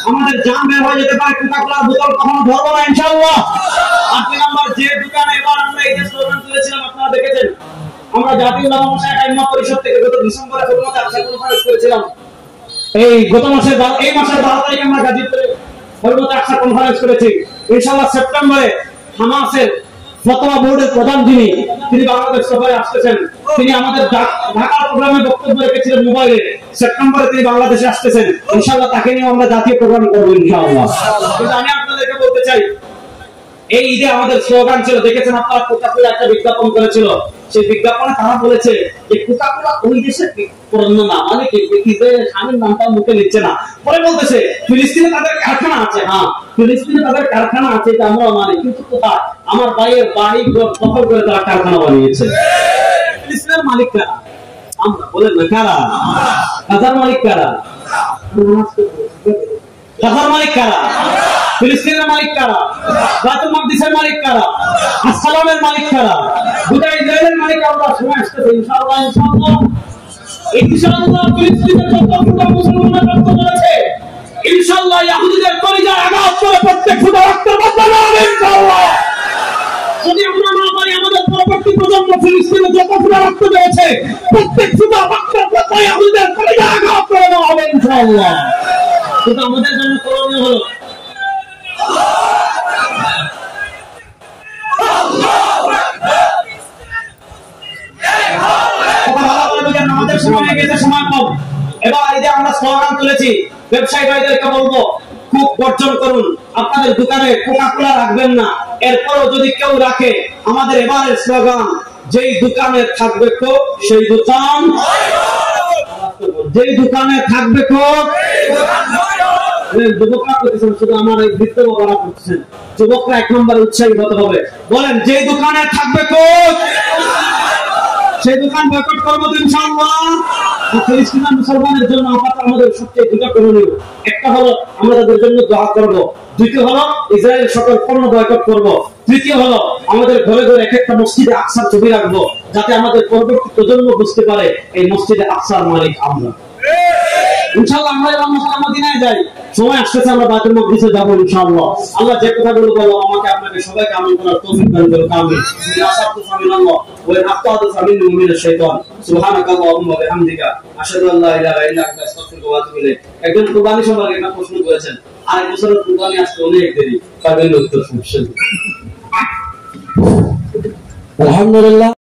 আমাদের জান বের হয়ে যেতে পারে কোকা-কোলার বোতল কখনো ধরবো না ইনশাআল্লাহ আর 2 নাম্বার যে দোকানে এবার আমরা এই যে স্লোগান তুলেছিলাম আপনারা দেখেছেন আমরা জাতীয় উলামা মাশায়েখ আইম্মা পরিষদ থেকে গত ডিসেম্বরে হুরমতে আকসা কনফারেন্স করেছিলাম এই গত মাসের এই মাসের 12 তারিখে আমরা গাজীপুরে হুরমতে আকসা কনফারেন্স করেছি ইনশাআল্লাহ সেপ্টেম্বরে হামাসের ফতোয়া বোর্ডের প্রধান তিনি বাংলাদেশ সফরে আসতেছেন তিনি আমাদের ঢাকা প্রোগ্রামে বক্তব্য রেখেছিলেন মোবাইলে সেপ্টেম্বরে তিনি বাংলাদেশে আসতেছেন ইনশাআল্লাহ তাকে নিয়ে আমরা জাতীয় প্রোগ্রাম করব ইনশাআল্লাহ কিন্তু আমি আপনাদেরকে বলতে চাই এই ঈদে আমাদের স্লোগান ছিল দেখেছেন আপনারা কোকা-কোলা একটা বিজ্ঞাপন করেছিল সেই বিজ্ঞাপনে তারা বলেছে যে কোকা-কোলা ওই দেশের পণ্য না, মানে কি যে স্বামীর নামটা মুখে নিচ্ছে না। পরে বলতেছে ফিলিস্তিনে তাদের কারখানা আছে। হ্যাঁ, ফিলিস্তিনে তাদের কারখানা আছে, এটা আমরা মানি, কিন্তু কোথায়? আমার ভাইয়ের বাড়ি দখল করে তারা কারখানা বানিয়েছে। ফিলিস্তিনের মালিক কারা? আমরা। বলেন না কারা? গাজার মালিক কারা? গাজার মালিক কারা? ফিলিস্তিনের মালিক কারা? বাইতুল মাকদিসের মালিক কারা? আসসালামের মালিক কারা? গোটা ইসরায়েলের মালিক আমরা। সময় আসতেছে ইনশাআল্লাহ, ইনশাআল্লাহ, ইনশাআল্লাহ ফিলিস্তিনের যত ফুটা মুসলমানরা রক্ত করেছে, ইনশাআল্লাহ ইহুদিদের কলিজার আঘাত করে প্রত্যেক ফুটা রক্ত বদলানো হবে ইনশাআল্লাহ। যদি আমরা না পারি, আমাদের পরবর্তী প্রজন্ম ফিলিস্তিনে যত ফুটা রক্ত দিয়েছে প্রত্যেক ফুটা রক্ত বদলানো ইহুদিদের কলিজার আঘাত করে দেওয়া হবে ইনশাআল্লাহ। কিন্তু আমাদের জন্য করণীয় হলো আমাদের সময় গেছে, সময় কম। এবার এই যে আমরা স্লোগান তুলেছি, ব্যবসায়ী ভাইদেরকে বলবো খুব বর্জন করুন, আপনাদের দোকানে কোকা-কোলা রাখবেন না। এরপরও যদি কেউ রাখে, আমাদের এবারের স্লোগান যেই দোকানে থাকবে কোক সেই দোকান, যেই দোকানে থাকবে কোক। যুবকরা করতেছেন, শুধু আমার এই বৃত্ত বাবারা করতেছেন, যুবকরা এক নম্বরে উৎসাহিত হতে হবে। বলেন যেই দোকানে থাকবে কোক সেই দোকান বয়কট করবো ইনশাআল্লাহ। ফিলিস্তিনের মুসলমানের জন্য আপাতত আমাদের সবচেয়ে দুটো করণীয়, একটা হলো আমরা তাদের জন্য দোয়া করব, দ্বিতীয় হলো ইসরায়েলের সকল পণ্য বয়কট করব, তৃতীয় হলো আমাদের ঘরে ঘরে এক একটা মসজিদে আকসার ছবি রাখবো, যাতে আমাদের পরবর্তী প্রজন্ম বুঝতে পারে এই মসজিদে আকসার মালিক আমরা। ইনশাআল্লাহ আমরা যখন মক্কা মদিনায় যাই, সময় আসছে আমরা বাইতুল মাকদিসে যাব ইনশাআল্লাহ। আল্লাহ যে কথাগুলো বলল আমাকে আপনাকে সবাইকে আমল করার তৌফিক দান করুন, আমিন। আশাতু সামিনাল্লাহ ওয়া আফতাদু সামিন মিনাশ শাইতান, সুবহানাকাল্লাহুম্মা ওয়া বিহামদিকা, আশহাদু আল্লা ইলাহা ইল্লা আনতা, আস্তাগফিরুকা ওয়া আতুবু ইলাইক। একজন কুরবানি সম্পর্কে একটা প্রশ্ন করেছেন, আর এক বছরের কুরবানি আসতে অনেক দেরি, পাবেন উত্তর শুনছেন। আলহামদুলিল্লাহ।